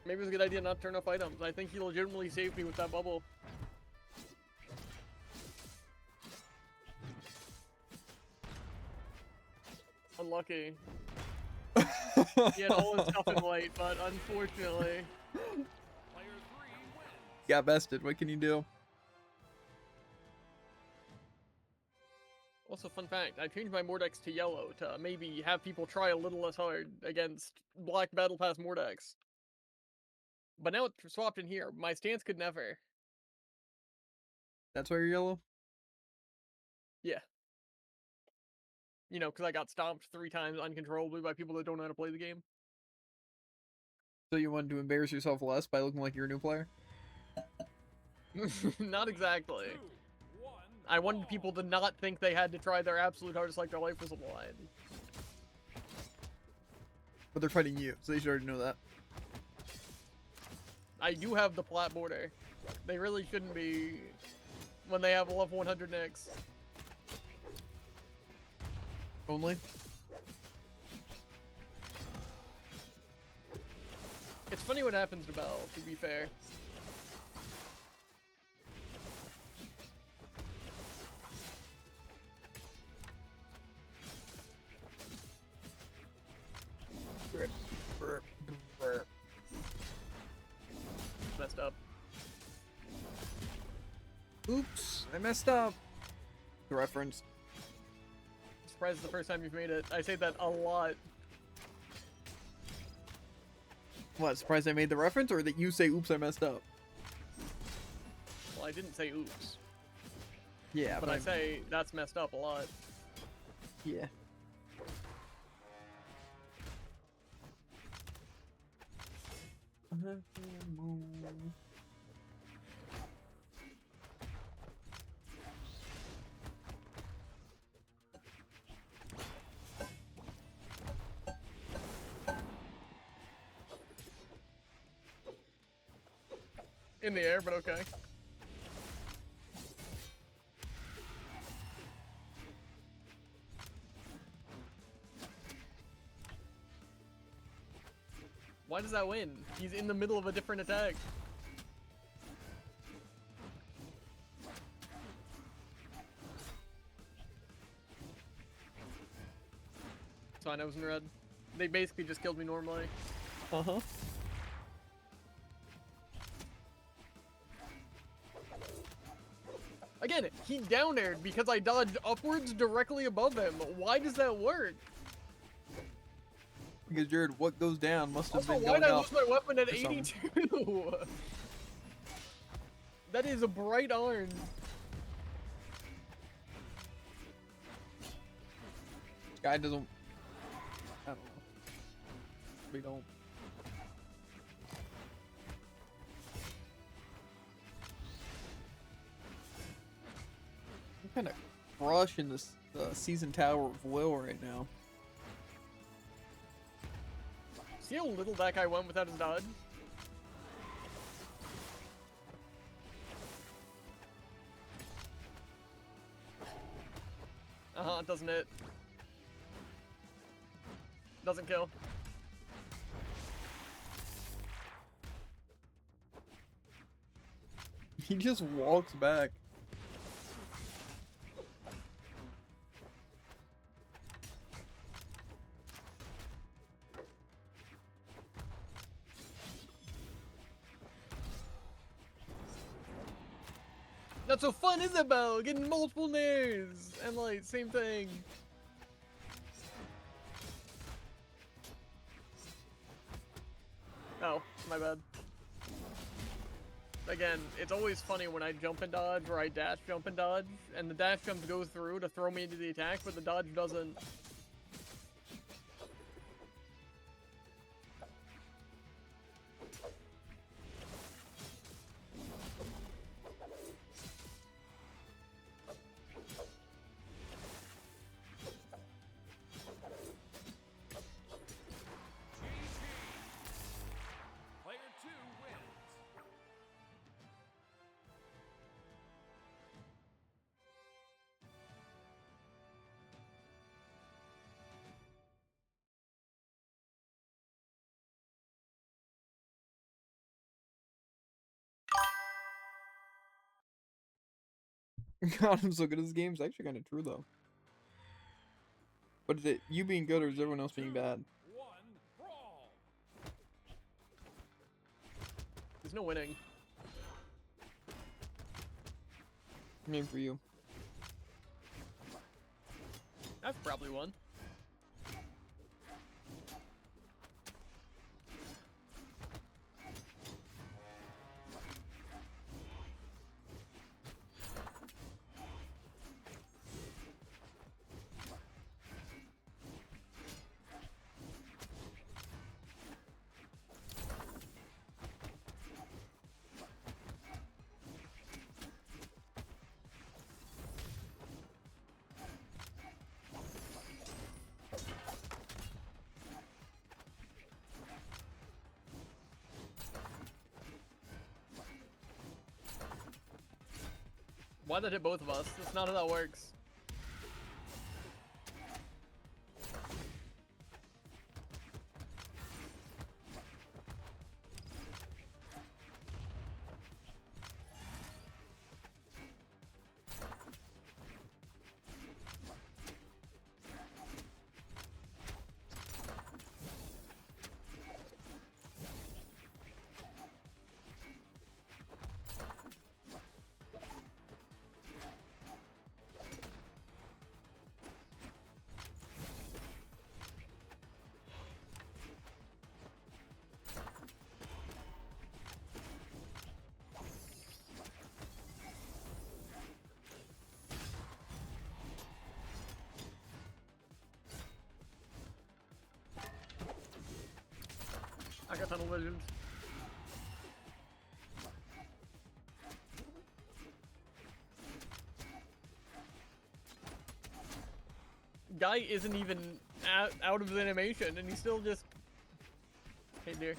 Maybe it's a good idea not to turn off items. I think he legitimately saved me with that bubble. Unlucky. He had all his stuff in white, but unfortunately. Player 3 wins. Got bested. What can you do? Also, fun fact, I changed my Mordex to yellow to maybe have people try a little less hard against Black Battle Pass Mordex. But now it's swapped in here. My stance could never. That's why you're yellow? Yeah. You know, because I got stomped 3 times uncontrollably by people that don't know how to play the game. So you wanted to embarrass yourself less by looking like you're a new player? Not exactly. 2, 1, I wanted brawl. people to not think they had to try their absolute hardest like their life was on the line. But they're fighting you, so they should already know that. I do have the plat border. They really shouldn't be when they have a level 100 Nyx. Only? It's funny what happens to Bell, to be fair. Messed up. Oops, I messed up. The reference. Surprised it's the first time you've made it. I say that a lot. What, surprised I made the reference, or that you say, oops, I messed up? Well, I didn't say oops, Yeah, but I say that's messed up a lot. Yeah. In the air, but okay. Why does that win? He's in the middle of a different attack. fine. I was in red. They basically just killed me normally. Uh-huh. Again, he down aired because I dodged upwards directly above him. Why does that work? Because Jared, what goes down must have Also, been why going did I up. lose my weapon at or something. 82? That is a bright orange. Guy doesn't. I don't know. We don't. I'm kind of crushing this season tower of Will right now. See how little that guy went without his dodge? Doesn't it? Doesn't kill. He just walks back. That's so fun, Isabel! Getting multiple nairs! And like, same thing. Oh, my bad. Again, it's always funny when I jump and dodge or I dash jump and dodge, and the dash jump goes through to throw me into the attack, but the dodge doesn't. Player 2 wins. God, I'm so good at this game. It's actually kind of true though. But is it you being good or is everyone else being bad? 1, brawl. There's no winning. I mean, for you. That's probably one. Why did that hit both of us? That's not how that works. I got tunnel vision. Guy isn't even out of the animation, and he's still just. Hey, dear.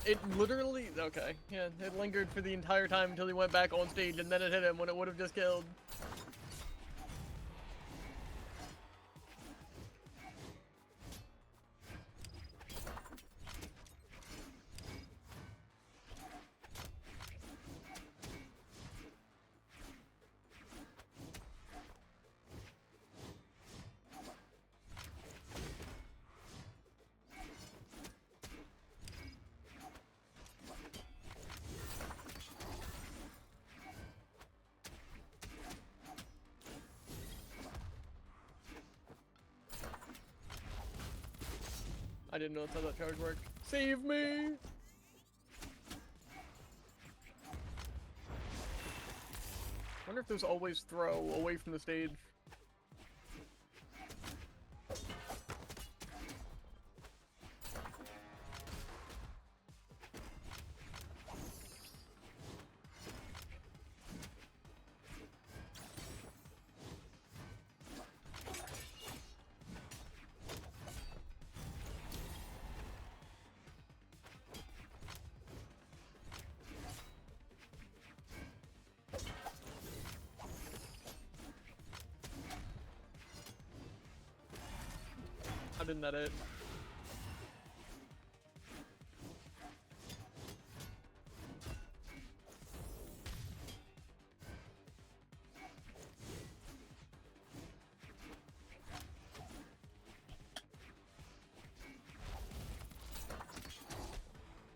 It literally. Okay, yeah, it lingered for the entire time until he went back on stage, and then it hit him when it would have just killed. didn't know that's how that charge worked. Save me! Wonder if there's always throw away from the stage. How didn't that hit?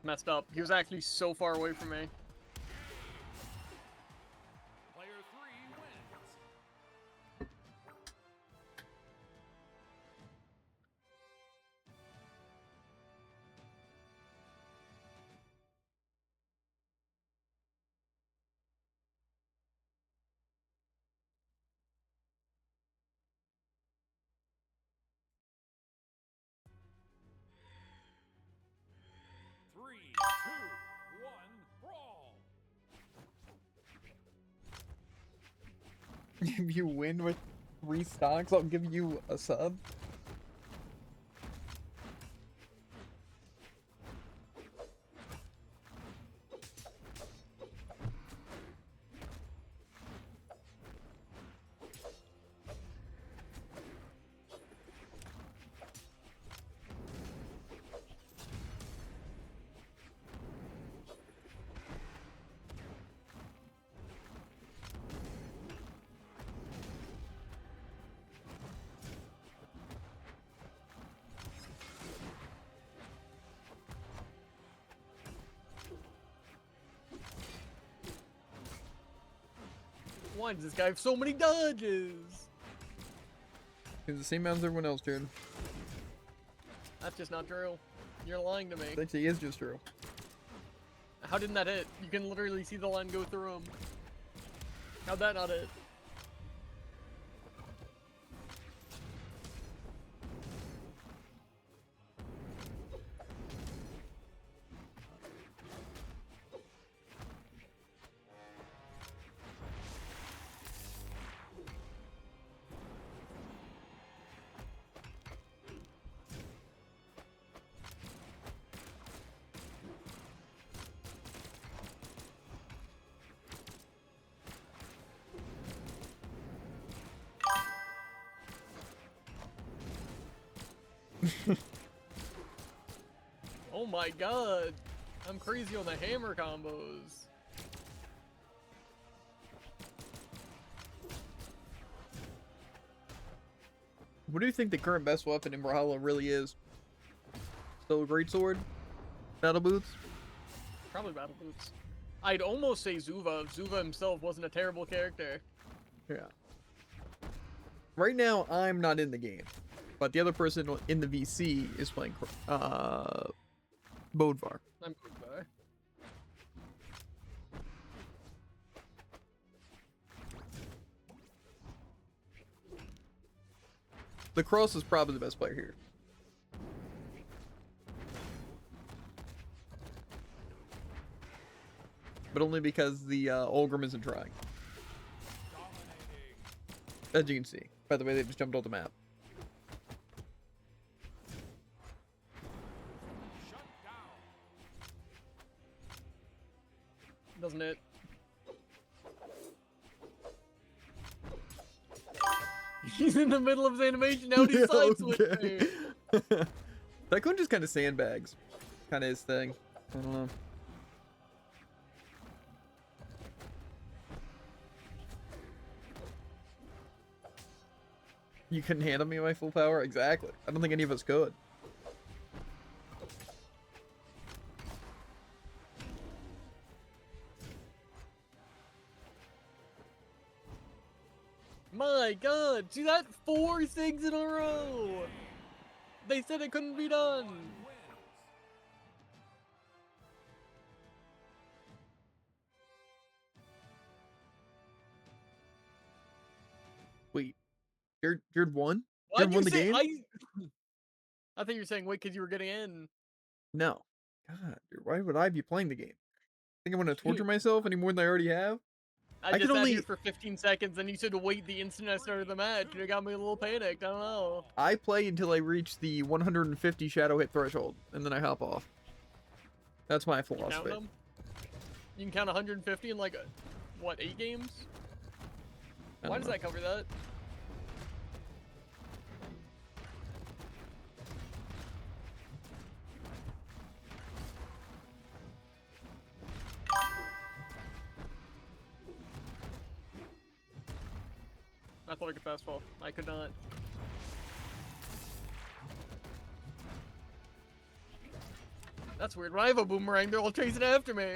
Messed up. He was actually so far away from me. Player 3 wins. Three, two, one, brawl. If you win with 3 stocks, I'll give you a sub. Why does this guy have so many dodges? He's the same amount as everyone else, Jared. That's just not true. You're lying to me. That actually is just true. How didn't that hit? You can literally see the line go through him. How'd that not hit? Oh my god. I'm crazy on the hammer combos. What do you think the current best weapon in Brawlhalla really is? Still a great sword? Battle boots? Probably battle boots. I'd almost say Zuva if Zuva himself wasn't a terrible character. Yeah. Right now, I'm not in the game. But the other person in the VC is playing Bodvar. I'm good by. The Cross is probably the best player here. But only because the Olgrim isn't trying. Dominating. As you can see. By the way, they just jumped off the map. Shut down. Doesn't it? He's in the middle of his animation now and he Yeah, side switched okay. me. Tycoon just kind of sandbags. Kind of his thing. I don't know. You couldn't handle me my full power? Exactly. I don't think any of us could. My god, see that 4 things in a row! They said it couldn't be done. Wins. Wait, Jared won? Why'd Jared you won the say game? I think you're saying wait because you were getting in. No. God, dude, why would I be playing the game? Think I'm gonna torture myself any more than I already have? I I just could sat only- here for 15 seconds and you said to wait the instant I started the match and it got me a little panicked. I don't know. I play until I reach the 150 shadow hit threshold, and then I hop off. That's my You count philosophy. them? You can count 150 in like, what, 8 games? I Why don't does know. that cover that? I thought I could fast fall. I could not. That's weird. When I have a boomerang, they're all chasing after me.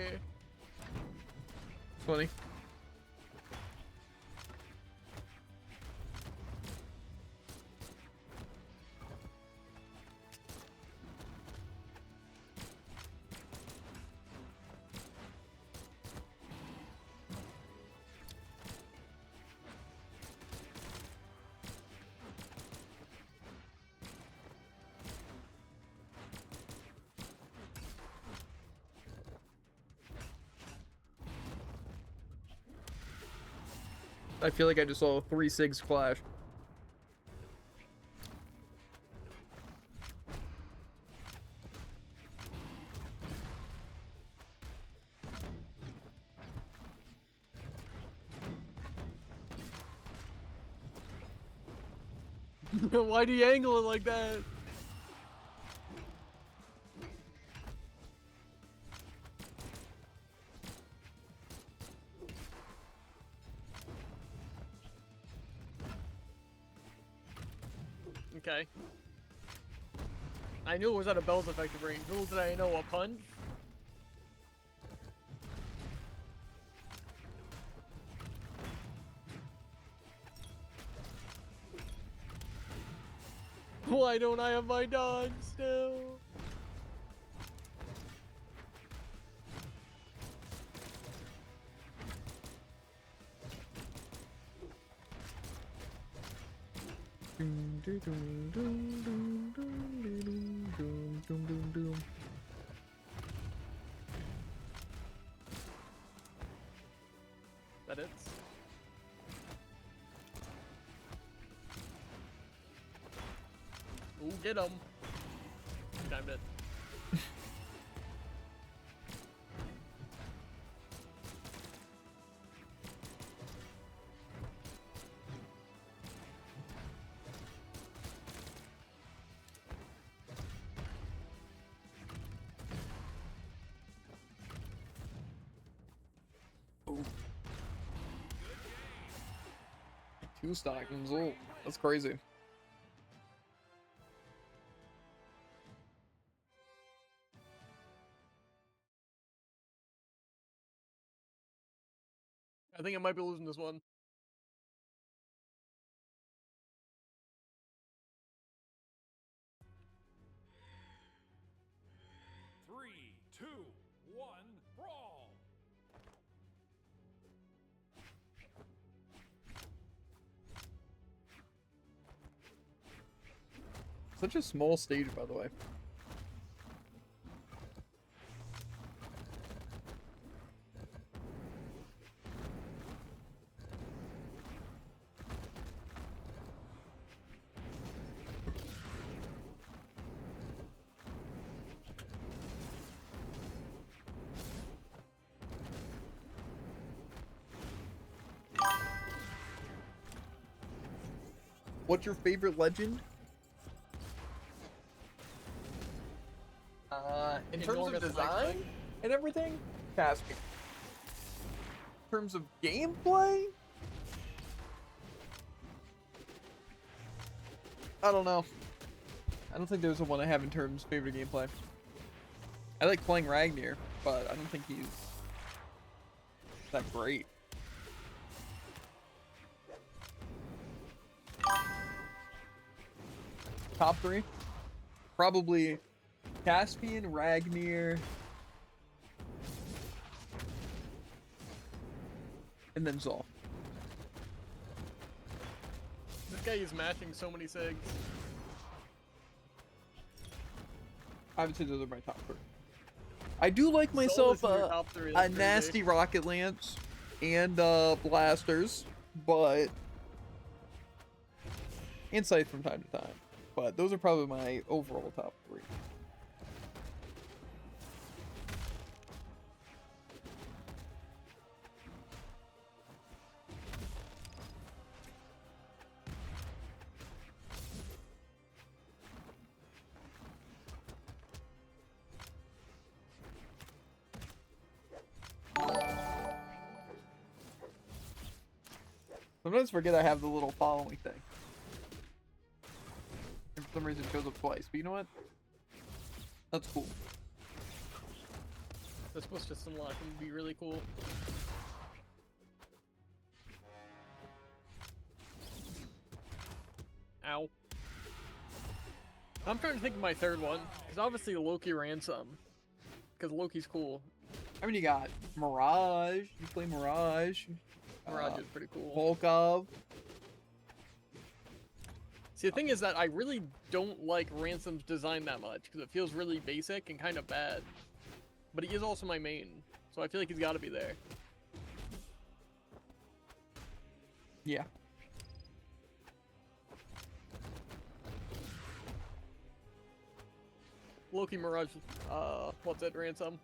Funny. I feel like I just saw 3 SIGs clash. Why do you angle it like that? Okay. I knew it was at a Bell's effective range. Little did I know a punch. Why don't I have my dog still? Doom, doom, doom, doom, doom, doom, doom, doom, doom, doom. That it? Ooh, get him. Timed it. Ooh. 2 stock and Zool. That's crazy. I think I might be losing this one. Three, two, one, brawl. Such a small stage, by the way. What's your favorite legend? In terms Enormous of Mike design thing. and everything, Caspian. In terms of gameplay, I don't know. I don't think there's a one I have in terms of favorite gameplay. I like playing Ragnar, but I don't think he's that great. Top 3? Probably Caspian, Ragnir, and then Zol. This guy is matching so many SIGs. I would say those are my top 3. I do like Zol myself is in your top 3, a that's crazy. nasty rocket lance and blasters, but and scythe from time to time. But those are probably my overall top 3. Sometimes forget I have the little following thing. And for some reason it shows up twice. But you know what? That's cool. That's supposed to just unlock and be really cool. Ow. I'm trying to think of my third one, because obviously Loki Ransom. Because Loki's cool. I mean, you got Mirage. You play Mirage. Mirage is pretty cool. Volkov. See, the thing is that I really don't like Ransom's design that much, because it feels really basic and kind of bad. But he is also my main, so I feel like he's got to be there. Yeah. Loki, Mirage, what's it, Ransom?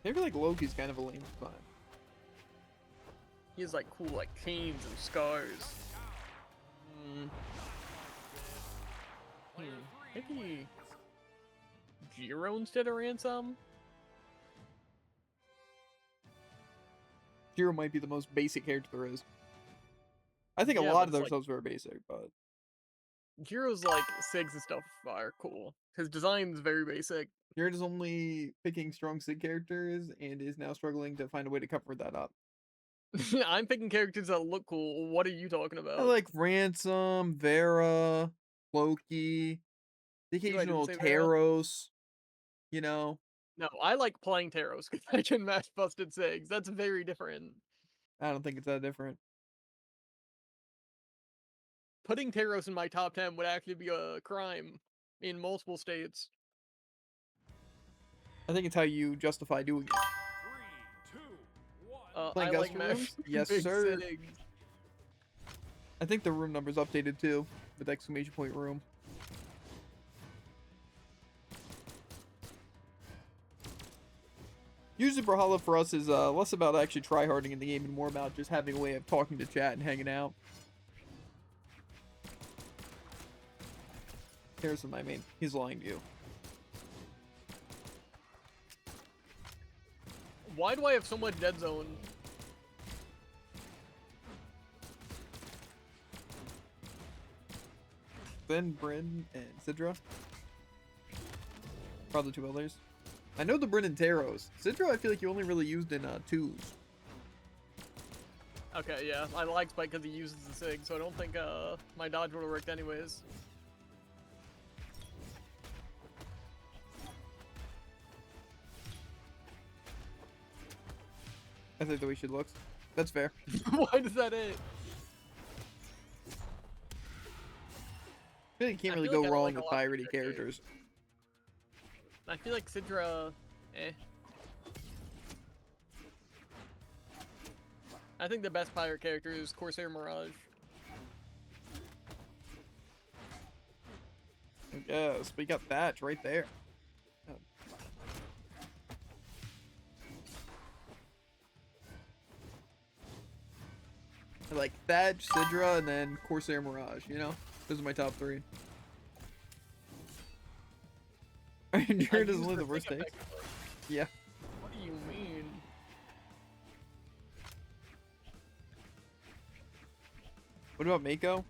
I feel like Loki's kind of a lame design. He has like cool like chains and scars. Maybe Jiro instead of Ransom? Jiro might be the most basic character there is. I think Yeah, a but lot of it's their like- stuff's very basic, but Jiro's like SIGs and stuff are cool. His design's very basic. Jared is only picking strong Sig characters and is now struggling to find a way to cover that up. I'm picking characters that look cool. What are you talking about? I like Ransom, Vera, Loki, the I didn't occasional say Vera. Taros, you know? No, I like playing Taros because I can match busted SIGs. That's very different. I don't think it's that different. Putting Taros in my top 10 would actually be a crime in multiple states. I think it's how you justify doing it. 3, 2, 1. Playing I like custom match rooms? Yes, big sir. SIGs. I think the room number's updated too, with exclamation point room. Usually Brawlhalla for us is less about actually tryharding in the game and more about just having a way of talking to chat and hanging out. Harrison, I mean, he's lying to you. Why do I have so much dead zone? Ben, Bryn, and Sidra. Probably 2 others. I know the Bryn and Taros. Sidra I feel like you only really used in 2s. Okay, yeah, I like Spike because he uses the SIG, so I don't think my dodge would have worked anyways. I think the way she looks. That's fair. Why does that hit? I feel like you can't I really feel go like I wrong like a with lot of piratey their characters. I feel like Sidra, eh. I think the best pirate character is Corsair Mirage. Yes, but you got Thatch right there. I like Thatch, Sidra, and then Corsair Mirage, you know? Those are my top 3. Jared I doesn't use live the the worst SIG takes. effectively. Yeah. What do you mean? What about Mako?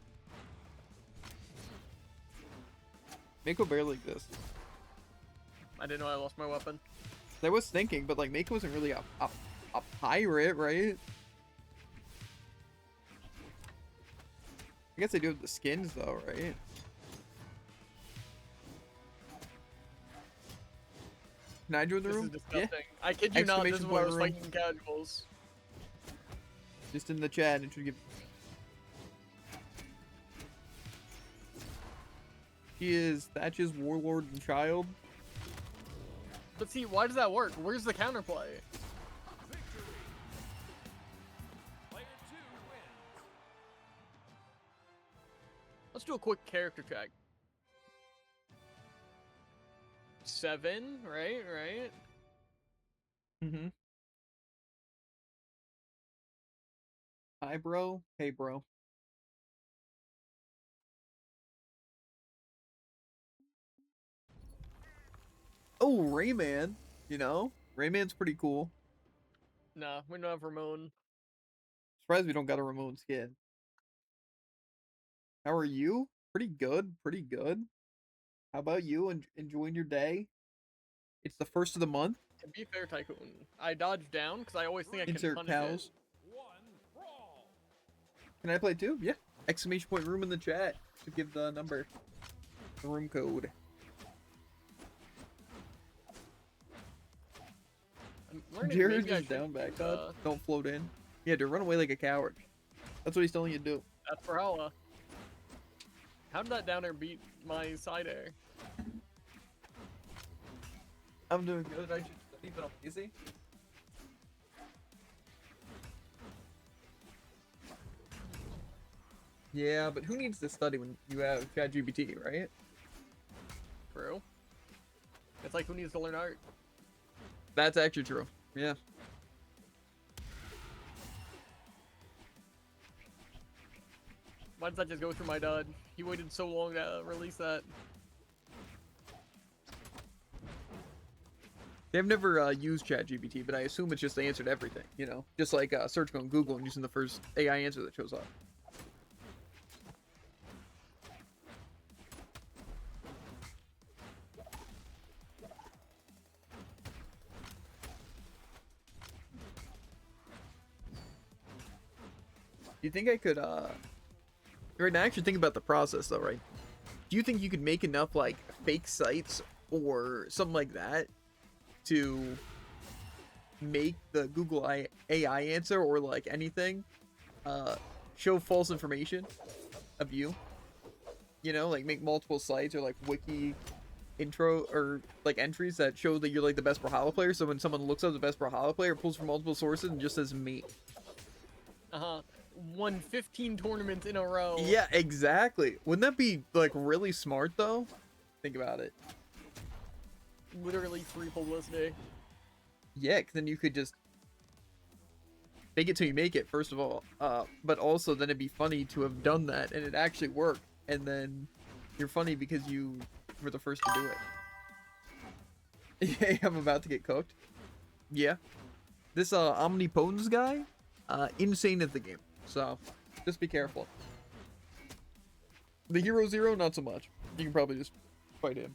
Mako barely exists. I didn't know I lost my weapon. I was thinking, but like Mako wasn't really a pirate, right? I guess they do have the skins though, right? Can I join the This room? is disgusting. I kid you not, this is Exclamation what I point was room. fighting in casuals. Just in the chat. It should give. He is Thatch's warlord and child. But see, why does that work? Where's the counterplay? Victory. Player 2 wins. Let's do a quick character check. 7, right? Right? Mm-hmm. Hi, bro. Hey, bro. Oh, Rayman. You know, Rayman's pretty cool. Nah, we don't have Ramon. Surprised we don't got a Ramon skin. How are you? Pretty good. Pretty good. How about you? Enjoying your day? It's the first of the month. To be fair, Tycoon, I dodged down because I always think I can Insert punish cows. 1 brawl. Can I play too? Yeah. Exclamation point room in the chat to give the number. The room code. I'm learning Jared's maybe I just should, down back up. Don't float in. Yeah, to run away like a coward. That's what he's telling you to do. That's Brawlhalla. How did that down air beat my side air? I'm doing good. I should study, but I'm busy. Yeah, but who needs to study when you have ChatGPT, right? True. It's like who needs to learn art? That's actually true. Yeah. Why does that just go through my dud? He waited so long to release that. I've never used ChatGPT, but I assume it's just answered everything, you know? Just like searching on Google and using the first AI answer that shows up. Do you think I could, right now, actually think about the process, though, right? Do you think you could make enough, like, fake sites or something like that to make the Google AI answer or, like, anything show false information of you? You know, like, make multiple sites or, like, wiki intro or, like, entries that show that you're, like, the best Brawlhalla player, so when someone looks up the best Brawlhalla player, pulls from multiple sources and just says me. Uh-huh. Won 15 tournaments in a row. Yeah, exactly. Wouldn't that be, like, really smart, though? Think about it. Literally free publicity. Yeah, because then you could just fake it till you make it, first of all. But also, then it'd be funny to have done that, and it actually worked. And then you're funny because you were the first to do it. Yeah, I'm about to get cooked. Yeah. This, Omnipotence guy, insane at the game. So, just be careful. The Hero Zero, not so much. You can probably just fight him.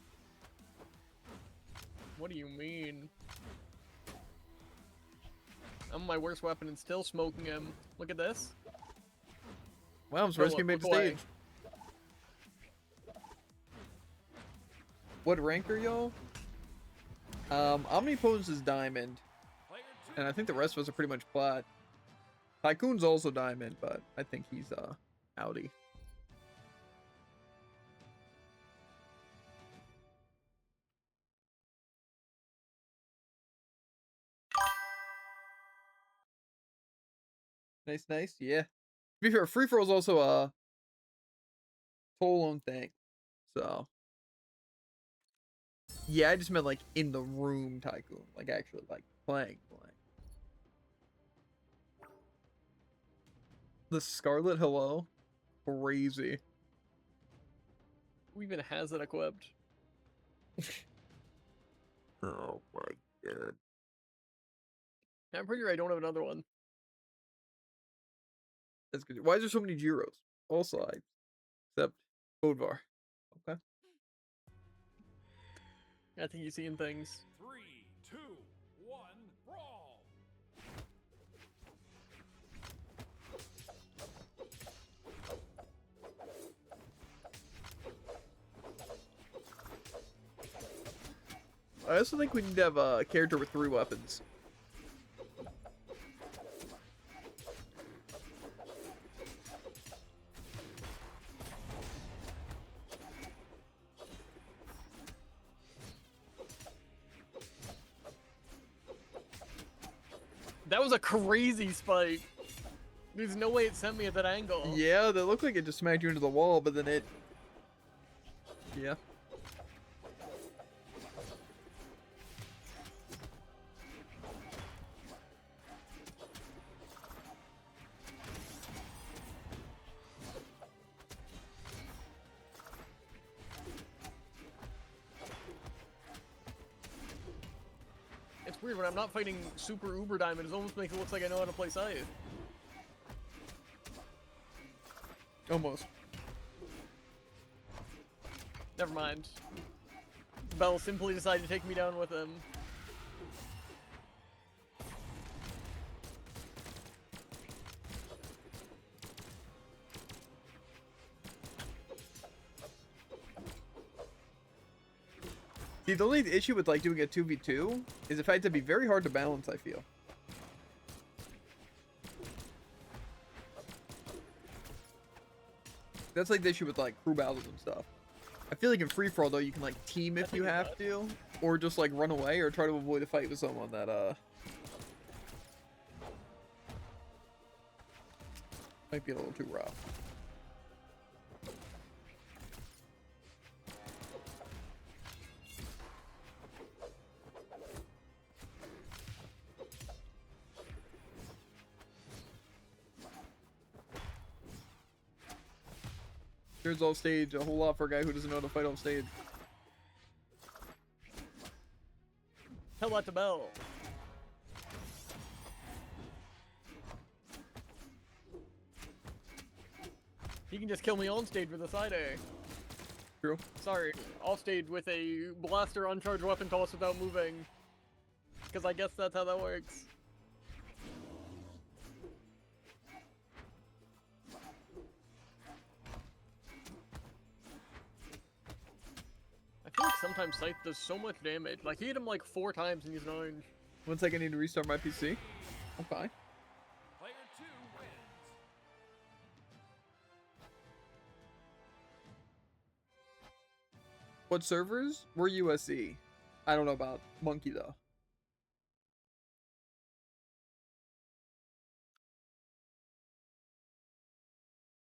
What do you mean? I'm my worst weapon and still smoking him. Look at this. Wow, I'm surprised you made the look away. stage. What rank are y'all? Omnipotence is diamond, Player 2 and I think the rest of us are pretty much plat. Tycoon's also diamond, but I think he's outie. Nice, nice, yeah. To be fair, free for all is also a whole own thing. So yeah, I just meant like in the room Tycoon, like actually like playing. The Scarlet Hello, crazy. Who even has it equipped? Oh my god. I'm pretty sure I don't have another one. That's good. Why is there so many Giros? All sides. Except Bodvar. Okay. I think you're seeing things. 3, 2, 1 brawl. I also think we need to have a character with 3 weapons. That was a crazy spike. There's no way it sent me at that angle. Yeah, that looked like it just smacked you into the wall, but then it... Yeah. It's weird when I'm not fighting super uber diamond. It almost makes it look like I know how to play Scythe. Almost. Never mind. Bell simply decided to take me down with him. See, the only issue with like doing a 2v2 is the fact it'd be very hard to balance, I feel. That's like the issue with like crew battles and stuff. I feel like in free for all though, you can like team if you have to, or just like run away or try to avoid a fight with someone that might be a little too rough. Here's off stage, a whole lot for a guy who doesn't know how to fight off stage. Tell that to Bell. He can just kill me on stage with a side A. True. Sorry, off stage with a blaster uncharged weapon toss without moving. Because I guess that's how that works. I feel like sometimes Scythe does so much damage. Like, he hit him like 4 times and he's an orange. 1 second, I need to restart my PC. Okay. Player 2 wins. What servers? We're USC. I don't know about Monkey though.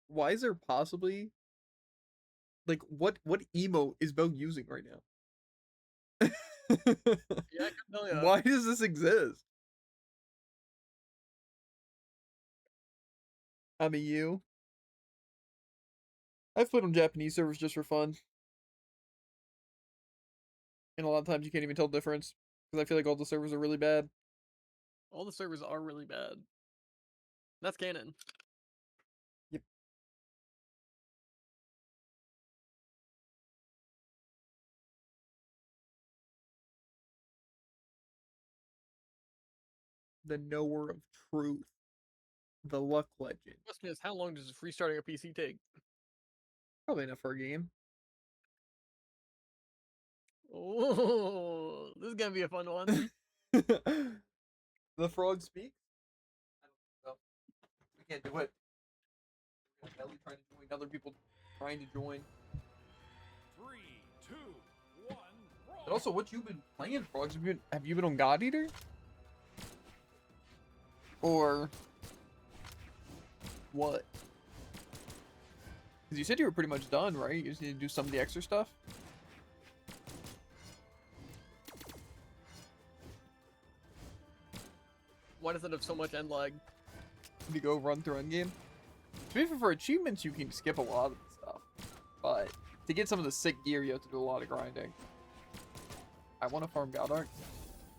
Why is there possibly like what emote is Bo using right now? Yeah, I can tell ya. Why does this exist? I'm a U. I've played on Japanese servers just for fun. And a lot of times you can't even tell the difference. Because I feel like all the servers are really bad. All the servers are really bad. That's canon. Yep. The knower of truth. The luck legend. Question is, how long does restarting a PC take? Probably enough for a game. Oh, this is gonna be a fun one. The frog speaks? I don't know. We can't do it. Ellie trying to join, other people trying to join. 3, 2, 1, brawl. And also, what you've been playing, frogs? Have you been on God Eater? Or what? Because you said you were pretty much done, right? You just need to do some of the extra stuff. Why does it have so much end lag? To go run through endgame. To be fair, for achievements, you can skip a lot of the stuff. But to get some of the sick gear, you have to do a lot of grinding. I want to farm Goddard.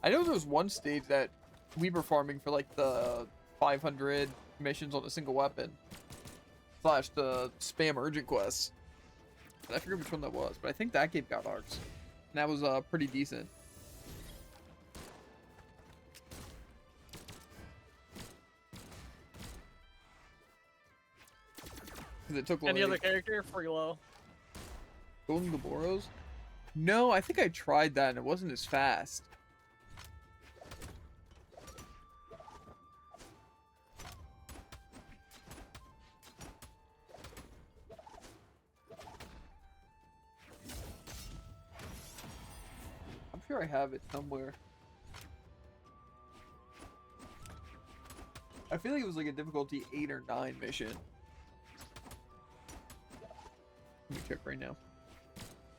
I know there's one stage that we were farming for like the 500 missions on a single weapon. / the spam urgent quests. But I forget which one that was. But I think that gave Goddard. And that was pretty decent. It took Any like, other character? Free low. Golden Gaboros? No, I think I tried that and it wasn't as fast. I'm sure I have it somewhere. I feel like it was like a difficulty 8 or 9 mission. Let me check right now.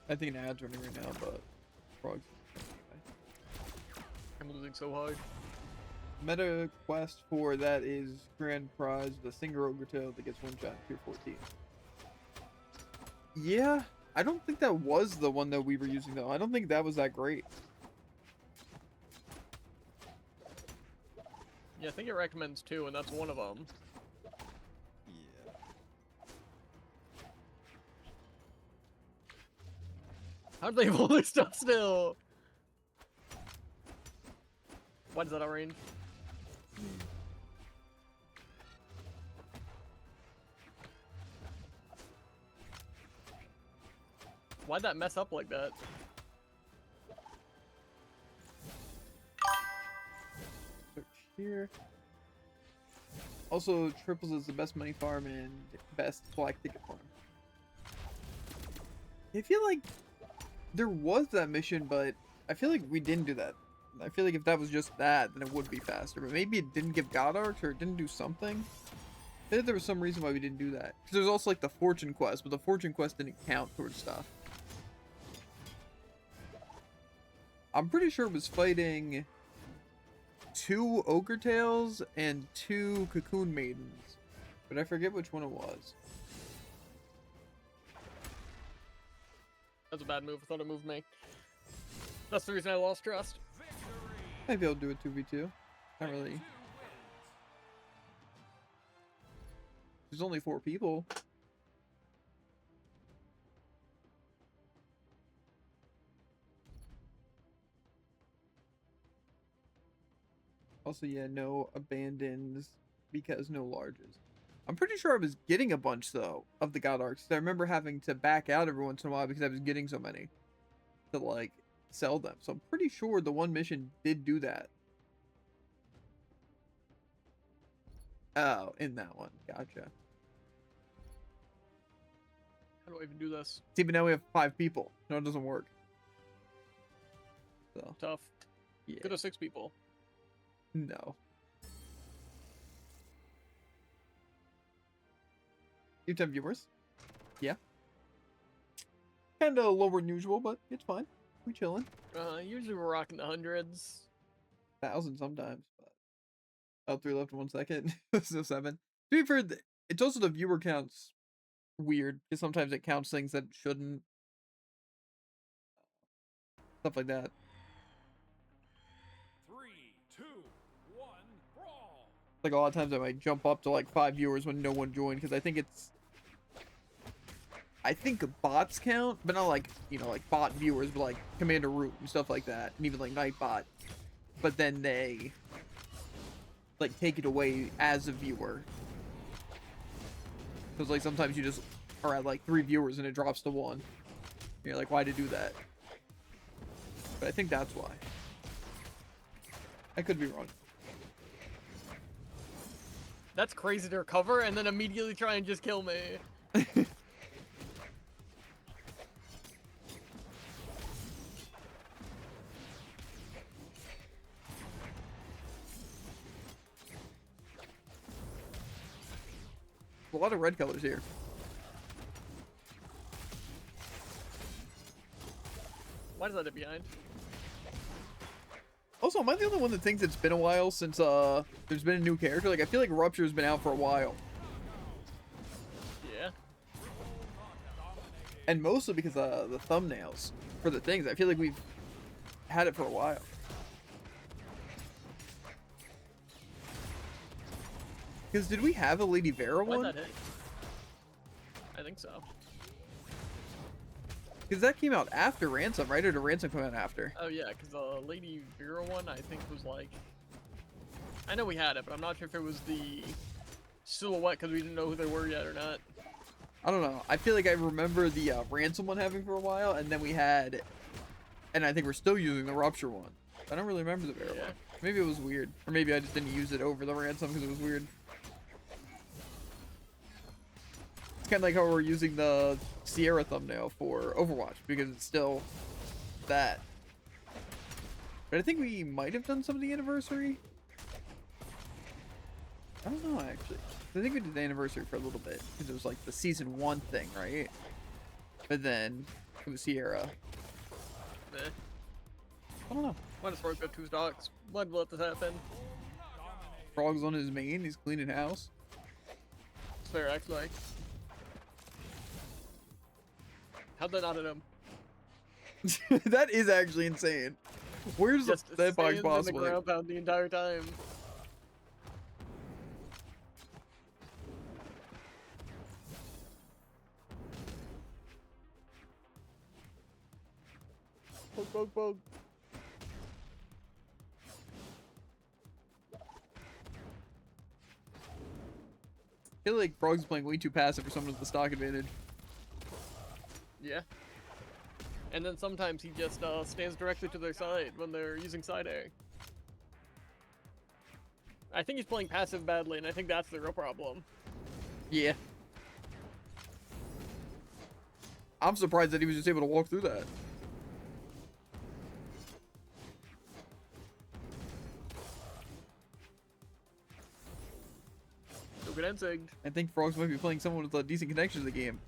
I think an ad's running right now, but frogs. I'm losing so hard. Meta quest for that is grand prize, the Singer Ogre Tail that gets one shot in tier 14. Yeah, I don't think that was the one that we were using though. I don't think that was that great. Yeah, I think it recommends 2, and that's one of them. Yeah. How do they hold their stuff still? Why does that out range? Why'd that mess up like that? Search here. Also, triples is the best money farm and best black ticket farm. I feel like there was that mission, but I feel like we didn't do that. I feel like if that was just that, then it would be faster. But maybe it didn't give God Arcs or it didn't do something. I feel like there was some reason why we didn't do that. Because there's also like the Fortune Quest, but the Fortune Quest didn't count towards stuff. I'm pretty sure it was fighting 2 Ogre Tails and 2 Cocoon Maidens. But I forget which one it was. That's a bad move. I thought it moved me. That's the reason I lost trust. Maybe I'll do a 2v2. Not really. There's only 4 people. Also, yeah, no abandons because no larges. I'm pretty sure I was getting a bunch, though, of the God Arcs. I remember having to back out every once in a while because I was getting so many to, like, sell them. So I'm pretty sure the one mission did do that. Oh, in that one. Gotcha. How do I even do this? See, but now we have 5 people. No, it doesn't work. So, Tough. yeah. Good to 6 people. No. You have 10 viewers? Yeah. Kinda lower than usual, but it's fine. We chilling. Usually we're rocking the hundreds. 1,000 sometimes, but... Oh, 3 left in 1 second. So 7. To be fair, it's also the viewer counts weird, because sometimes it counts things that shouldn't. Stuff like that. 3, 2, 1, brawl. Like a lot of times I might jump up to like 5 viewers when no one joined, because I think it's... I think bots count, but not like, you know, like bot viewers, but like Commander Root and stuff like that, and even like Nightbot. But then they like take it away as a viewer. Because like sometimes you just are at like 3 viewers and it drops to 1. And you're like, why to do that? But I think that's why. I could be wrong. That's crazy to recover and then immediately try and just kill me. A lot of red colors here. Why does that hit behind? Also, am I the only one that thinks it's been a while since there's been a new character? Like, I feel like Rupture's been out for a while. Yeah. And mostly because of the thumbnails for the things. I feel like we've had it for a while. Because did we have a Lady Vera Why'd one? that hit? I think so. Because that came out after Ransom, right? Or did Ransom come out after? Oh yeah, because the Lady Vera one I think was like... I know we had it, but I'm not sure if it was the silhouette because we didn't know who they were yet or not. I don't know. I feel like I remember the Ransom one having for a while, and then we had And I think we're still using the rupture one. I don't really remember the bear one. Maybe it was weird. Or maybe I just didn't use it over the ransom because it was weird. It's kind of like how we're using the Sierra thumbnail for Overwatch because it's still that. But I think we might have done some of the anniversary. I don't know, actually. I think we did the anniversary for a little bit because it was like the season 1 thing, right? But then it was Sierra. Eh. I don't know. Why does Frog got 2 stocks? Why'd let this happen? Frog's on his main. He's cleaning house. It's fair, actually. How'd that not hit him? That is actually insane. Where's Just that box stands in the possible? ground pound the entire time. Poke, poke, poke. I feel like Frog's playing way too passive for someone with the stock advantage. Yeah. And then sometimes he just stands directly to their side when they're using side A. I think he's playing passive badly, and I think that's the real problem. Yeah. I'm surprised that he was just able to walk through that. Still good insig. I think Frogs might be playing someone with a decent connection to the game.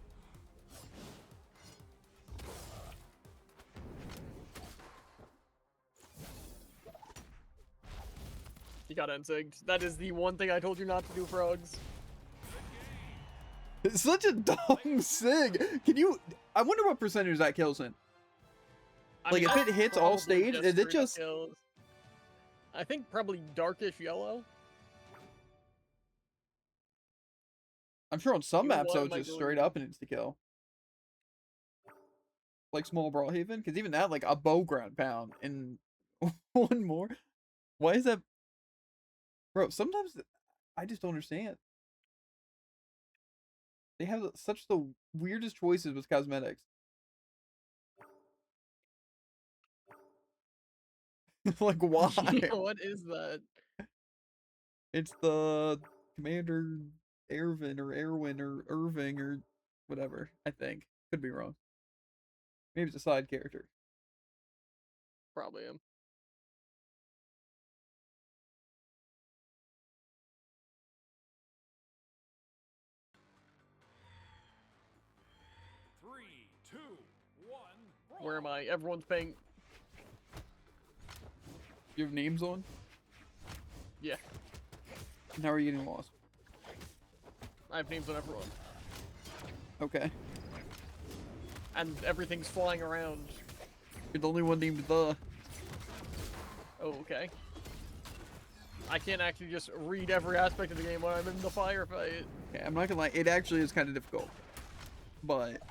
He got insigged. That is the one thing I told you not to do, Frogs. It's such a dumb sig. Can you... I wonder what percentage that kills in. Like, if it hits all stage, is it just... Kills. I think probably darkish yellow. I'm sure on some You know maps, what, though, it's might just go straight in. up and insta-kill. Like small Brawlhaven? Because even that, like, a bow ground pound and one more. Why is that... Bro, sometimes I just don't understand. They have such the weirdest choices with cosmetics. Like, why? What is that? It's the Commander Ervin or Erwin or Irving or whatever, I think. Could be wrong. Maybe it's a side character. Probably him. Three, two, one, brawl. Where am I? Everyone's paying. You have names on? Yeah, And how are you getting lost? I have names on everyone. Okay. And everything's flying around. You're the only one named the. Oh, okay. I can't actually just read every aspect of the game when I'm in the firefight. Okay, I'm not gonna lie, it actually is kind of difficult. But...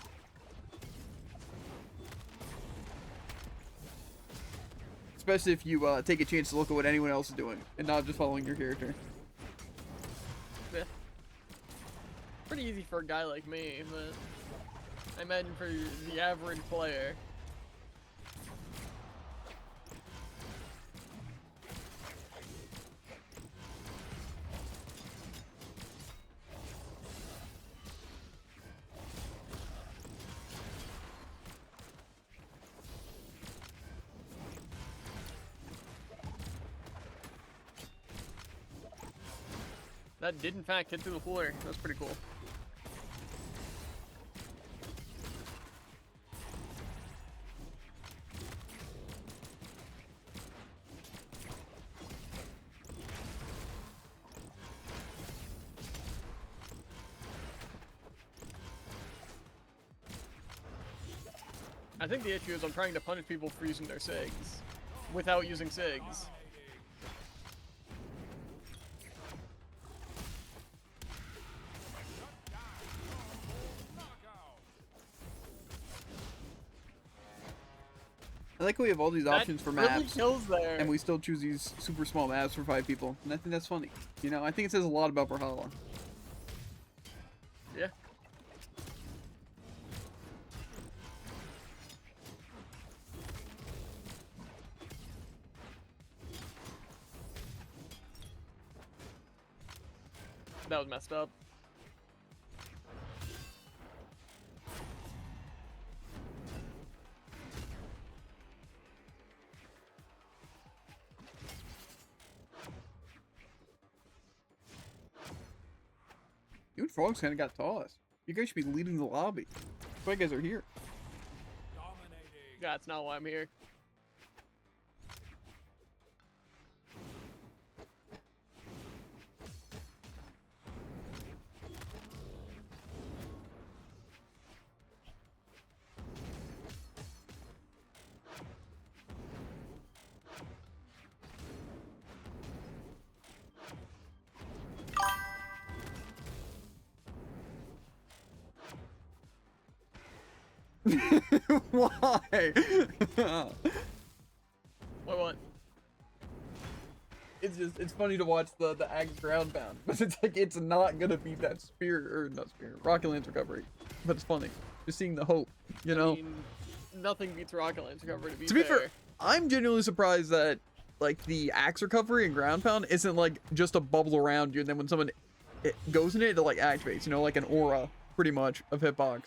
especially if you take a chance to look at what anyone else is doing and not just following your character. Yeah. Pretty easy for a guy like me, but I imagine for the average player. That did in fact hit through the floor. That's pretty cool. I think the issue is I'm trying to punish people for using their SIGs without using SIGs. I like how we have all these options for really maps, kills there. and we still choose these super small maps for 5 people. And I think that's funny. You know, I think it says a lot about Brawlhalla. Yeah. That was messed up. Dude, Frogs kind of got tossed. You guys should be leading the lobby. That's why you guys are here. Dominating. That's not why I'm here. Why? What? It's funny to watch the Axe ground bound, but it's like it's not gonna beat that spear or not spear Rocket Lance recovery. But it's funny. Just seeing the hope, you know? I mean, nothing beats Rocket Lance recovery To be fair. fair, I'm genuinely surprised that like the Axe recovery and ground pound isn't like just a bubble around you and then when someone goes in it like activates, you know, like an aura pretty much of hitbox.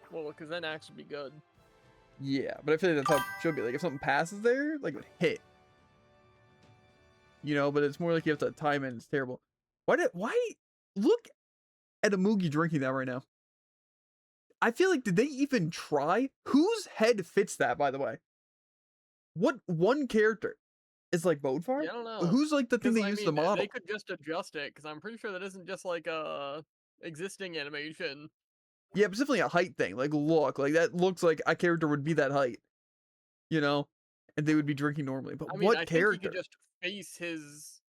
Well, because then Axe would be good. Yeah, but I feel like that's how it should be. Like if something passes there, like it would hit. You know, but it's more like you have to time it and it's terrible. Why look at a Moogie drinking that right now? I feel like did they even try? Whose head fits that, by the way? What one character is like Bodefar? Yeah, I don't know. Who's like the thing 'Cause, they I use the mean, model? They could just adjust it, because I'm pretty sure that isn't just like a existing animation. Yeah, but it's definitely a height thing. Like look, like that looks like a character would be that height. You know? And they would be drinking normally. But I mean, what I character? think he could just face his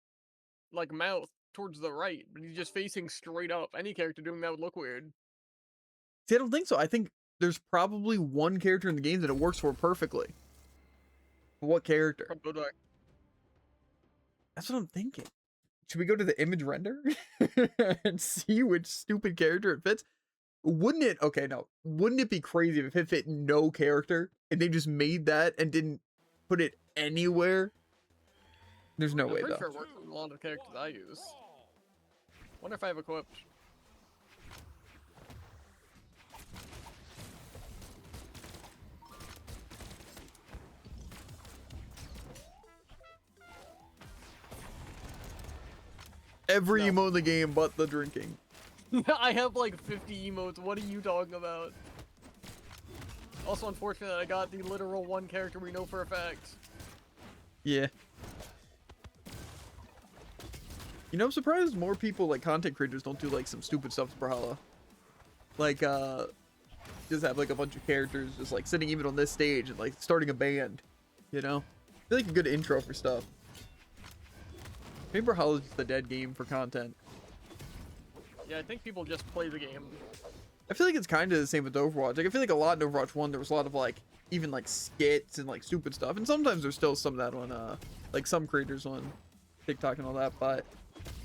like mouth towards the right, but he's just facing straight up. Any character doing that would look weird. See, I don't think so. I think there's probably one character in the game that it works for perfectly. What character? From Bodar. That's what I'm thinking. Should we go to the image render and see which stupid character it fits? Wouldn't it? Okay, no. Wouldn't it be crazy if it fit no character and they just made that and didn't put it anywhere? There's no I'm way pretty though. sure it works with a lot of characters I use. Wonder if I have equipped. Every No. emote in the game but the drinking. I have like 50 emotes. What are you talking about? Also unfortunate that I got the literal one character we know for a fact. Yeah. You know, I'm surprised more people, like content creators, don't do like some stupid stuff to Brawlhalla. Like, just have like a bunch of characters just like sitting even on this stage and like starting a band. You know? I feel like a good intro for stuff. Maybe Brawlhalla is just a dead game for content. Yeah, I think people just play the game. I feel like it's kind of the same with Overwatch. Like, I feel like a lot in Overwatch 1, there was a lot of like, even like skits and like stupid stuff. And sometimes there's still some of that on, like some creators on TikTok and all that. But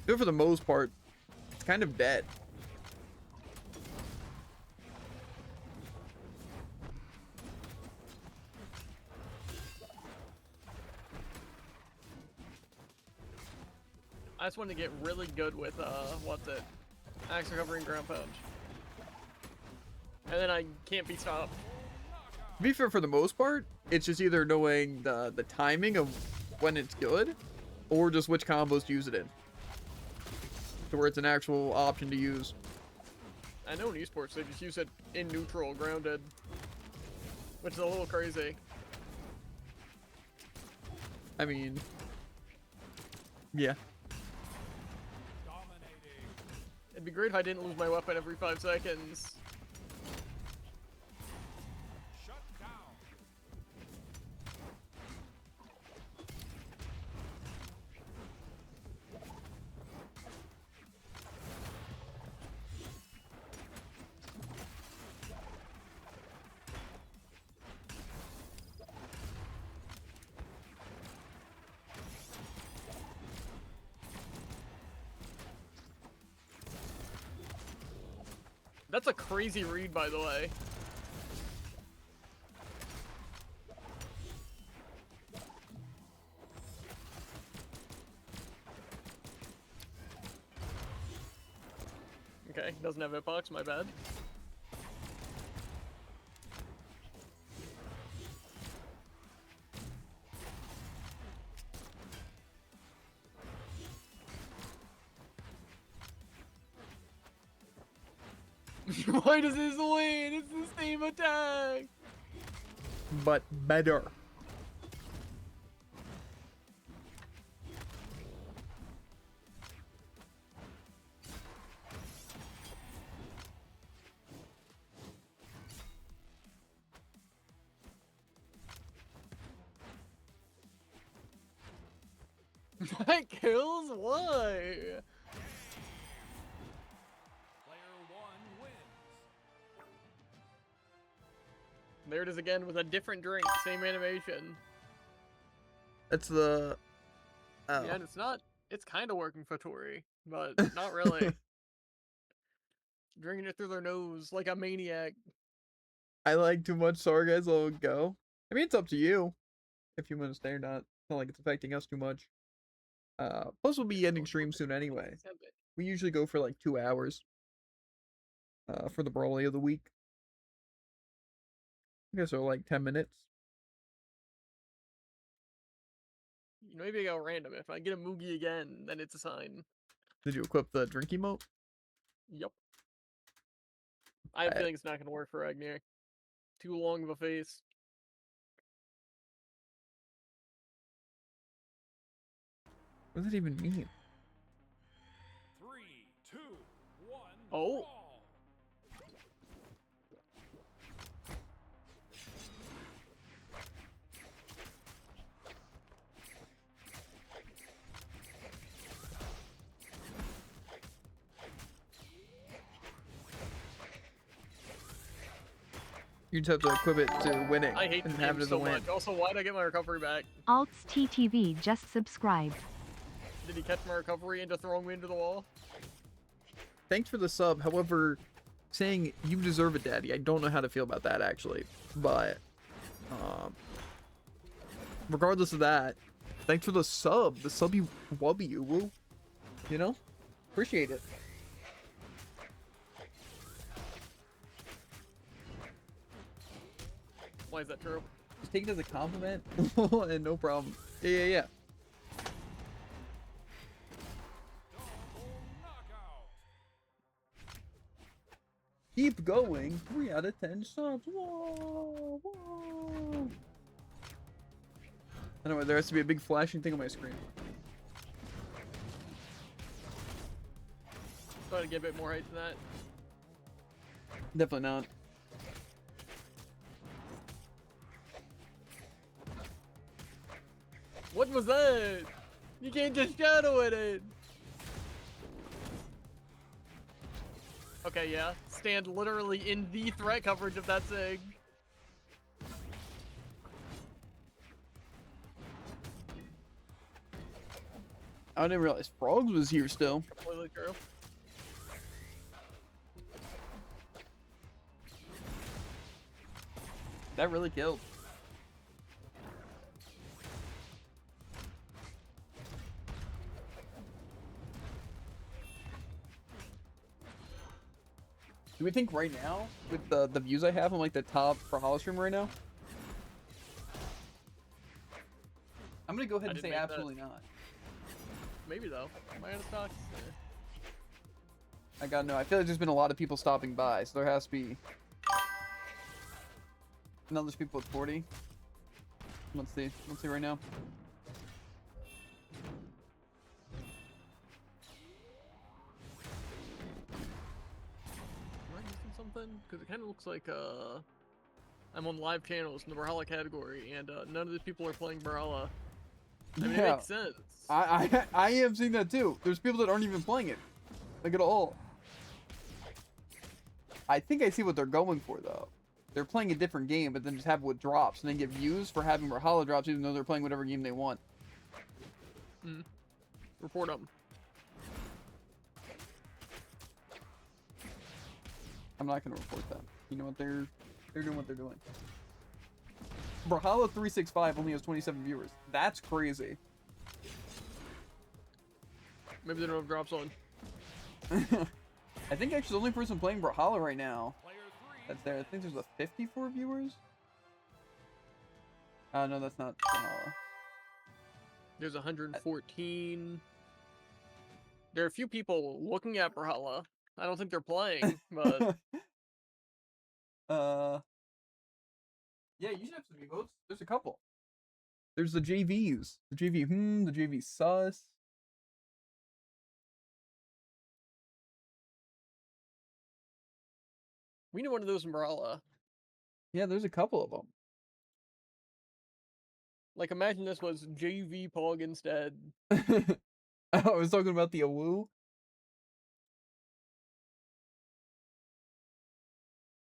for the most part, it's kind of dead. I just want to get really good with, what's it? Axe recovery and ground pound. And then I can't be stopped. To be fair, for the most part, it's just either knowing the timing of when it's good, or just which combos to use it in. To where it's an actual option to use. I know in esports they just use it in neutral, grounded. Which is a little crazy. I mean, yeah. Dominating. It'd be great if I didn't lose my weapon every 5 seconds. Shut down. That's a crazy read, by the way. Okay, doesn't have hitbox, my bad. Why does this win? It's the same attack! But better. That kills? Why? Player 1 wins. There it is again with a different drink, same animation. That's the. Oh. Yeah, and it's not. It's kind of working for Tori, but not really. Drinking it through their nose like a maniac. I like too much sargassum. I'll go. I mean, it's up to you if you want to stay or not. It's not like it's affecting us too much. Plus, we'll be ending stream soon anyway. We usually go for like 2 hours. For the Brawlhalla of the week. I guess so, like 10 minutes. Maybe I go random. If I get a Moogie again, then it's a sign. Did you equip the drink emote? Yep. I have a feeling it's not going to work for Ragnir. Too long of a face. What does that even mean? 3, 2, 1. Oh. Brawl. You just have to equip it to winning I hate and this have game it as a so win. much. Also, why'd I get my recovery back? Alts TTV just subscribed. Did he catch my recovery into throwing me into the wall? Thanks for the sub. However, saying you deserve it, Daddy, I don't know how to feel about that actually. But regardless of that, thanks for the sub. The sub you wubby you woo. You know? Appreciate it. Why is that true? Just take it as a compliment. And no problem. Yeah. Double knockout. Keep going. 3 out of 10 subs. Whoa. Anyway, there has to be a big flashing thing on my screen. Try to get a bit more height than that. Definitely not. What was that? You can't just shadow it. Okay, yeah. Stand literally in the threat coverage of that sig. I didn't realize Frogs was here still. Completely true. That really killed. Do we think right now, with the views I have, I'm like the top Brawlhalla streamer right now? I'm gonna go ahead and didn't say make that. absolutely not. Maybe though. Am I out of stocks? I gotta know. I feel like there's been a lot of people stopping by, so there has to be. No, there's people at 40. Let's see. Let's see right now. Am I missing something? Because it kind of looks like I'm on live channels in the Brawlhalla category, and none of these people are playing Brawlhalla. I mean, it makes sense. I have seen that too. There's people that aren't even playing it, like at all. I think I see what they're going for though. They're playing a different game, but then just have what drops, and then get views for having Brawlhalla drops, even though they're playing whatever game they want. Report them. I'm not gonna report them. You know what they're doing what they're doing. Brawlhalla 365 only has 27 viewers. That's crazy. Maybe they don't have drops on. I think actually the only person playing Brawlhalla right now Player 3. that's there. I think there's a 54 viewers. Oh no, that's not Brawlhalla. There's 114. There are a few people looking at Brawlhalla. I don't think they're playing, but Yeah, you should have some emotes. There's a couple. There's the JVs. The JV the JV sus. we need one of those in Brawlhalla. Yeah, there's a couple of them. Like, imagine this was JV Pog instead. I was talking about the awoo.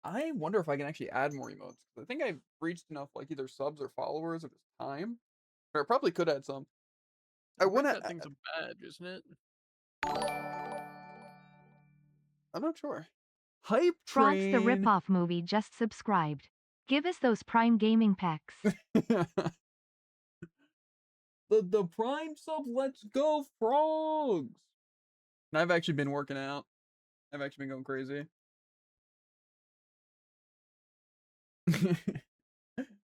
I wonder if I can actually add more emotes. I think I've reached enough, like, either subs or followers if it's time. Or I probably could add some. I want That to. thing's a badge, isn't it? I'm not sure. Hype Frogs Train. the Ripoff movie just subscribed. Give us those Prime Gaming packs. the Prime sub. Let's go, Frogs. And I've actually been working out. I've actually been going crazy.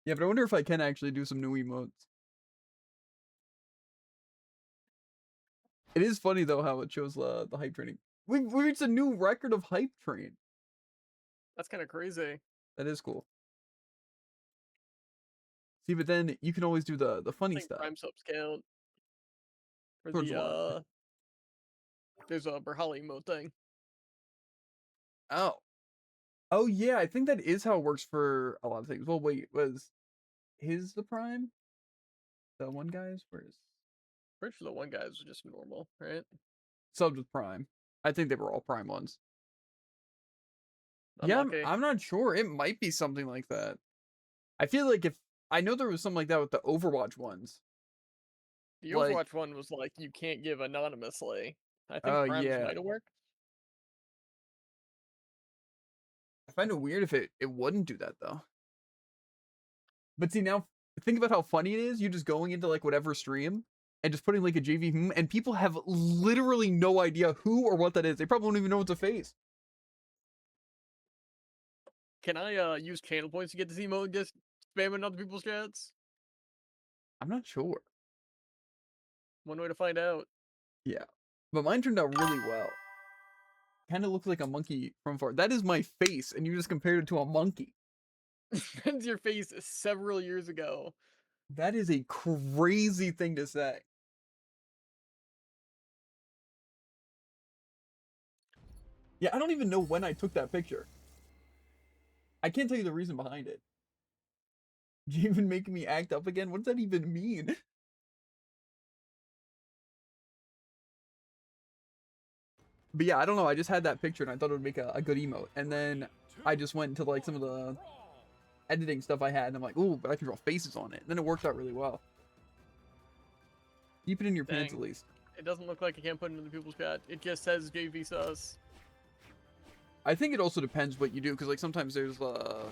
Yeah, but I wonder if I can actually do some new emotes. It is funny though how it shows the hype training. We reached a new record of hype train. That's kind of crazy. That is cool. See, but then you can always do the I funny think stuff. Prime subs count. For Towards the, what? there's a Brawlhalla emote thing. Oh. Oh yeah, I think that is how it works for a lot of things. Well, wait, was his the Prime? The one guy's? Where's Pretty sure the one guy's just normal, right? subbed with Prime? I think they were all Prime ones. Unlucky. Yeah, I'm not sure. It might be something like that. I feel like if I know there was something like that with the Overwatch ones. The like- Overwatch one was like, you can't give anonymously. I think Oh, Prime's yeah. might have worked. I find it weird if it wouldn't do that though. But see now, think about how funny it is. You just going into like whatever stream and just putting like a JV and people have literally no idea who or what that is. They probably don't even know it's a face. Can I use channel points to get this emote and just spamming other people's chats? I'm not sure. One way to find out. Yeah, but mine turned out really well. Kind of looks like a monkey from far. That is my face, and you just compared it to a monkey. That's your face several years ago. That is a crazy thing to say. Yeah, I don't even know when I took that picture. I can't tell you the reason behind it. You even making me act up again? What does that even mean? But yeah, I don't know. I just had that picture and I thought it would make a good emote. And then I just went into like some of the editing stuff I had and I'm like, ooh, but I can draw faces on it. And then it worked out really well. Keep it in your pants Dang. at least. It doesn't look like I can't put it in the people's chat. It just says JV sus. I think it also depends what you do, because like sometimes there's the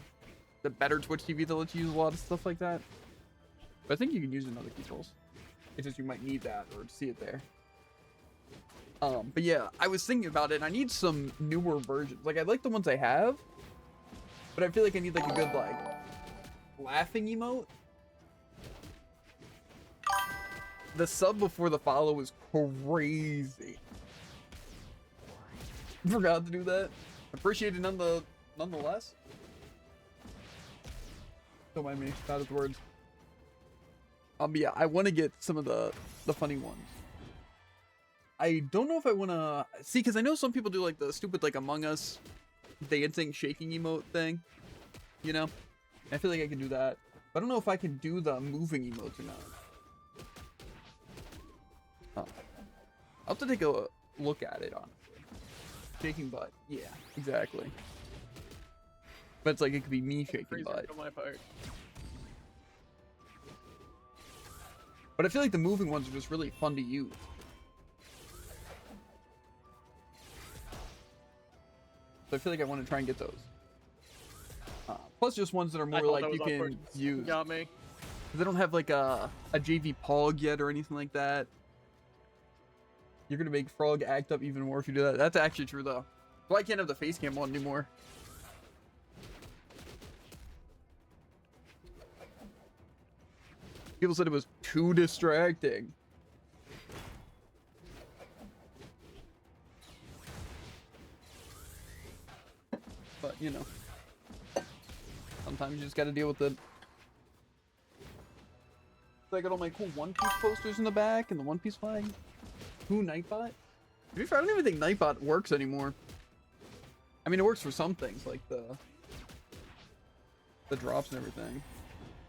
better Twitch TV that lets you use a lot of stuff like that. But I think you can use it in other controls. It's just you might need that or see it there. But yeah, I was thinking about it and I need some newer versions. Like I like the ones I have, but I feel like I need like a good like laughing emote. The sub before the follow is crazy. Forgot to do that. Appreciate it nonetheless. Don't mind me. Not his words. But yeah, I want to get some of the funny ones. I don't know if I want to see, because I know some people do like the stupid like Among Us dancing shaking emote thing. You know, I feel like I can do that, but I don't know if I can do the moving emotes or not. I'll have to take a look at it, honestly. Shaking butt. Yeah, exactly. But it's like it could be me shaking Crazy butt. on my part. But I feel like the moving ones are just really fun to use. So I feel like I want to try and get those. Plus just ones that are I more thought like that you was can awkward. use. Got me. They don't have like a JV Pog yet or anything like that. You're gonna make Frog act up even more if you do that. That's actually true though. Well, I can't have the face cam on anymore. People said it was too distracting. But, you know. Sometimes you just gotta deal with it. So I got all my cool One Piece posters in the back and the One Piece flag. Who, Nightbot? To be fair, I don't even think Nightbot works anymore. I mean, it works for some things, like the drops and everything.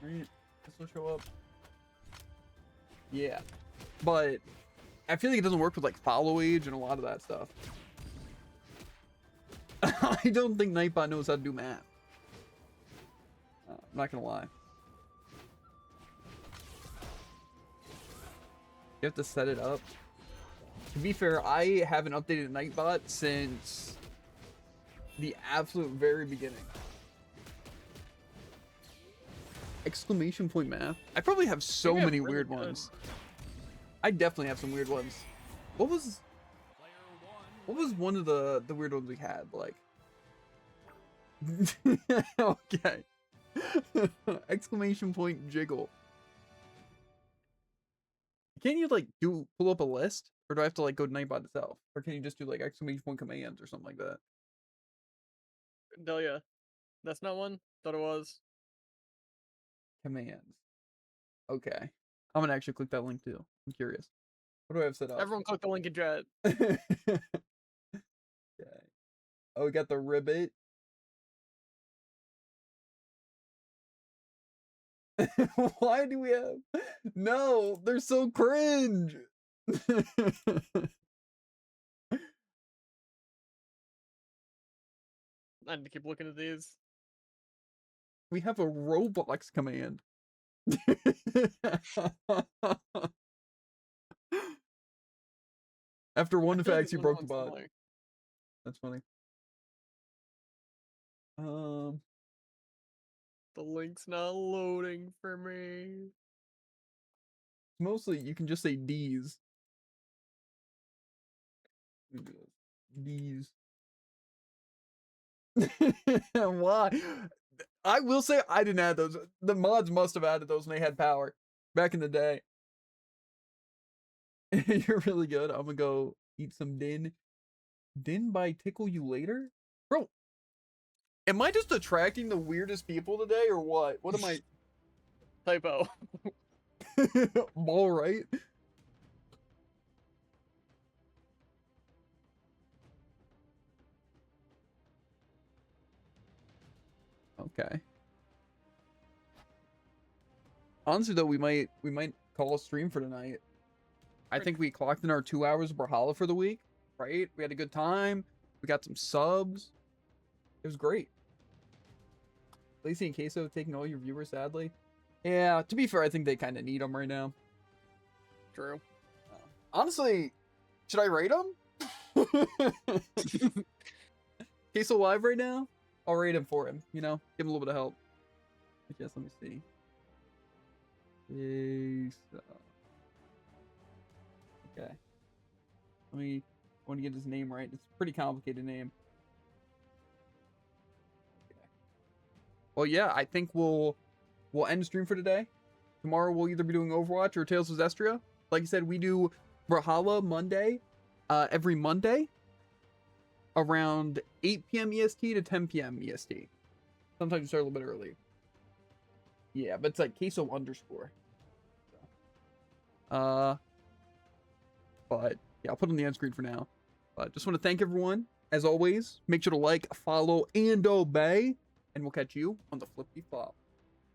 Right? This will show up. Yeah. But I feel like it doesn't work with like follow age and a lot of that stuff. I don't think Nightbot knows how to do math. I'm not gonna lie. You have to set it up. To be fair, I haven't updated Nightbot since the absolute very beginning. Exclamation point math. I probably have so many really weird good. ones. I definitely have some weird ones. What was one of the weird ones we had? Like, okay. Exclamation point jiggle. Can't you like pull up a list, or do I have to like go to Nightbot itself, or can you just do like exclamation point commands or something like that? Delia. That's not one? Thought it was. Commands. Okay. I'm gonna actually click that link too. I'm curious. What do I have set up? Everyone click the link in chat. Okay. Oh, we got the ribbit. Why do we have? No, they're so cringe. I need to keep looking at these. We have a Roblox command. After one I feel like fact, it's you one broke the on bot. somewhere. That's funny. The link's not loading for me. Mostly you can just say D's. D's. Why? I will say I didn't add those. The mods must have added those when they had power back in the day. You're really good. I'm gonna go eat some din. Din by tickle you later? Bro, am I just attracting the weirdest people today or what? What am I? Typo. All right. Okay. Honestly though, we might call a stream for tonight. I think we clocked in our 2 hours of Brawlhalla for the week, right? We had a good time. We got some subs. It was great. Lacey and Queso taking all your viewers, sadly. Yeah, to be fair, I think they kind of need them right now. True. Honestly, should I rate them? Queso live right now? I'll rate him for him, you know? Give him a little bit of help. I guess, let me see. Queso. Okay. I want to get his name right. It's a pretty complicated name. Okay. Well, yeah, I think we'll end the stream for today. Tomorrow we'll either be doing Overwatch or Tales of Zestria. Like I said, we do Brawlhalla Monday, every Monday, around 8 p.m. EST to 10 p.m. EST. Sometimes we start a little bit early. Yeah, but it's like queso underscore. But yeah, I'll put it on the end screen for now. But just want to thank everyone. As always, make sure to like, follow, and obey. And we'll catch you on the flippy flop.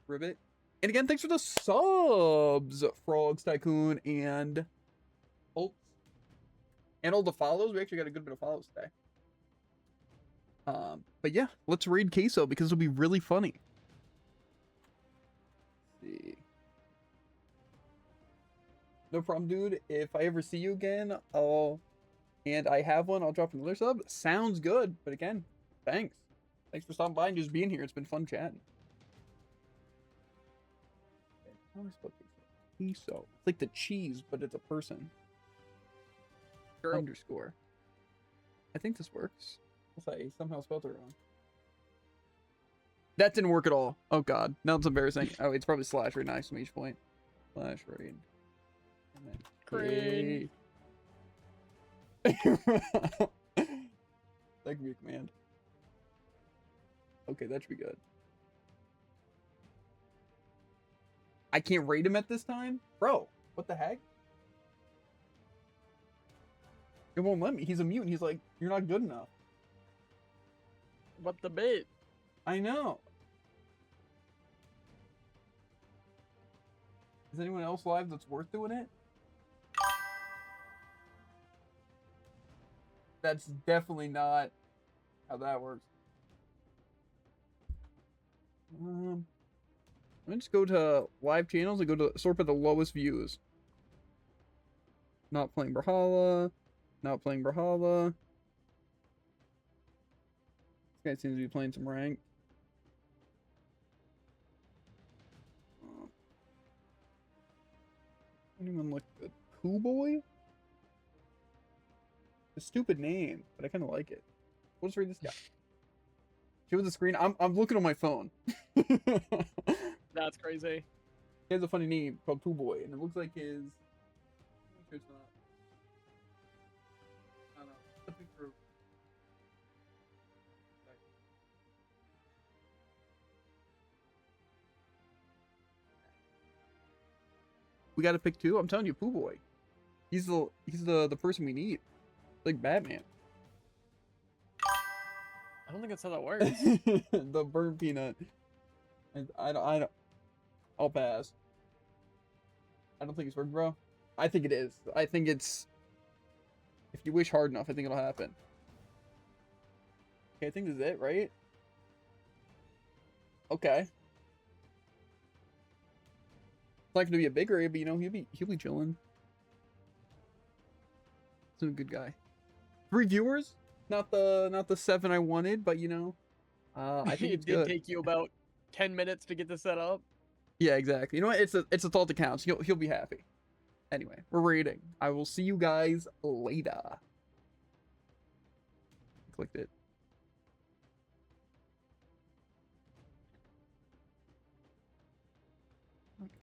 Ribbit. And again, thanks for the subs, Frogs, Tycoon, and Bolts. And all the follows. We actually got a good bit of follows today. But yeah, let's raid Queso because it'll be really funny. Let's see. No problem, dude. If I ever see you again, and I have one, I'll drop another sub. Sounds good. But again, thanks. Thanks for stopping by and just being here. It's been fun chatting. How do I spell queso? It's like the cheese, but it's a person. True. Underscore. I think this works. I somehow spelled it wrong. That didn't work at all. Oh god. Now it's embarrassing. Oh, it's probably slash right next to each point. Slash right. And then Cringe. that could be a command. Okay, that should be good. I can't rate him at this time? Bro, what the heck? It won't let me. He's a mutant. He's like, you're not good enough. What the bit? I know. Is anyone else live that's worth doing it? That's definitely not how that works. Let me just go to live channels and go to sort by the lowest views. Not playing Brawlhalla. Not playing Brawlhalla. This guy seems to be playing some rank. Anyone look good? Pooh Boy? A stupid name, but I kind of like it. We'll just read this guy. Show the screen. I'm looking on my phone. That's crazy. He has a funny name called Pooh Boy, and it looks like his. I'm sure it's not. I don't know. Something for. We gotta pick two. I'm telling you, Pooh Boy. He's the person we need. Like Batman. I don't think that's how that works. The burnt peanut. I don't. I'll pass. I don't think it's working, bro. I think it is. I think it's. If you wish hard enough, I think it'll happen. Okay, I think this is it, right? Okay. It's not gonna be a big area, but you know he'll be chilling. He's a good guy. 3 viewers, not the 7 I wanted, but you know, I think It it's did good. take you about 10 minutes to get this set up. Yeah, exactly. You know what? It's a thought that counts. He'll be happy. Anyway, we're raiding. I will see you guys later. Clicked it.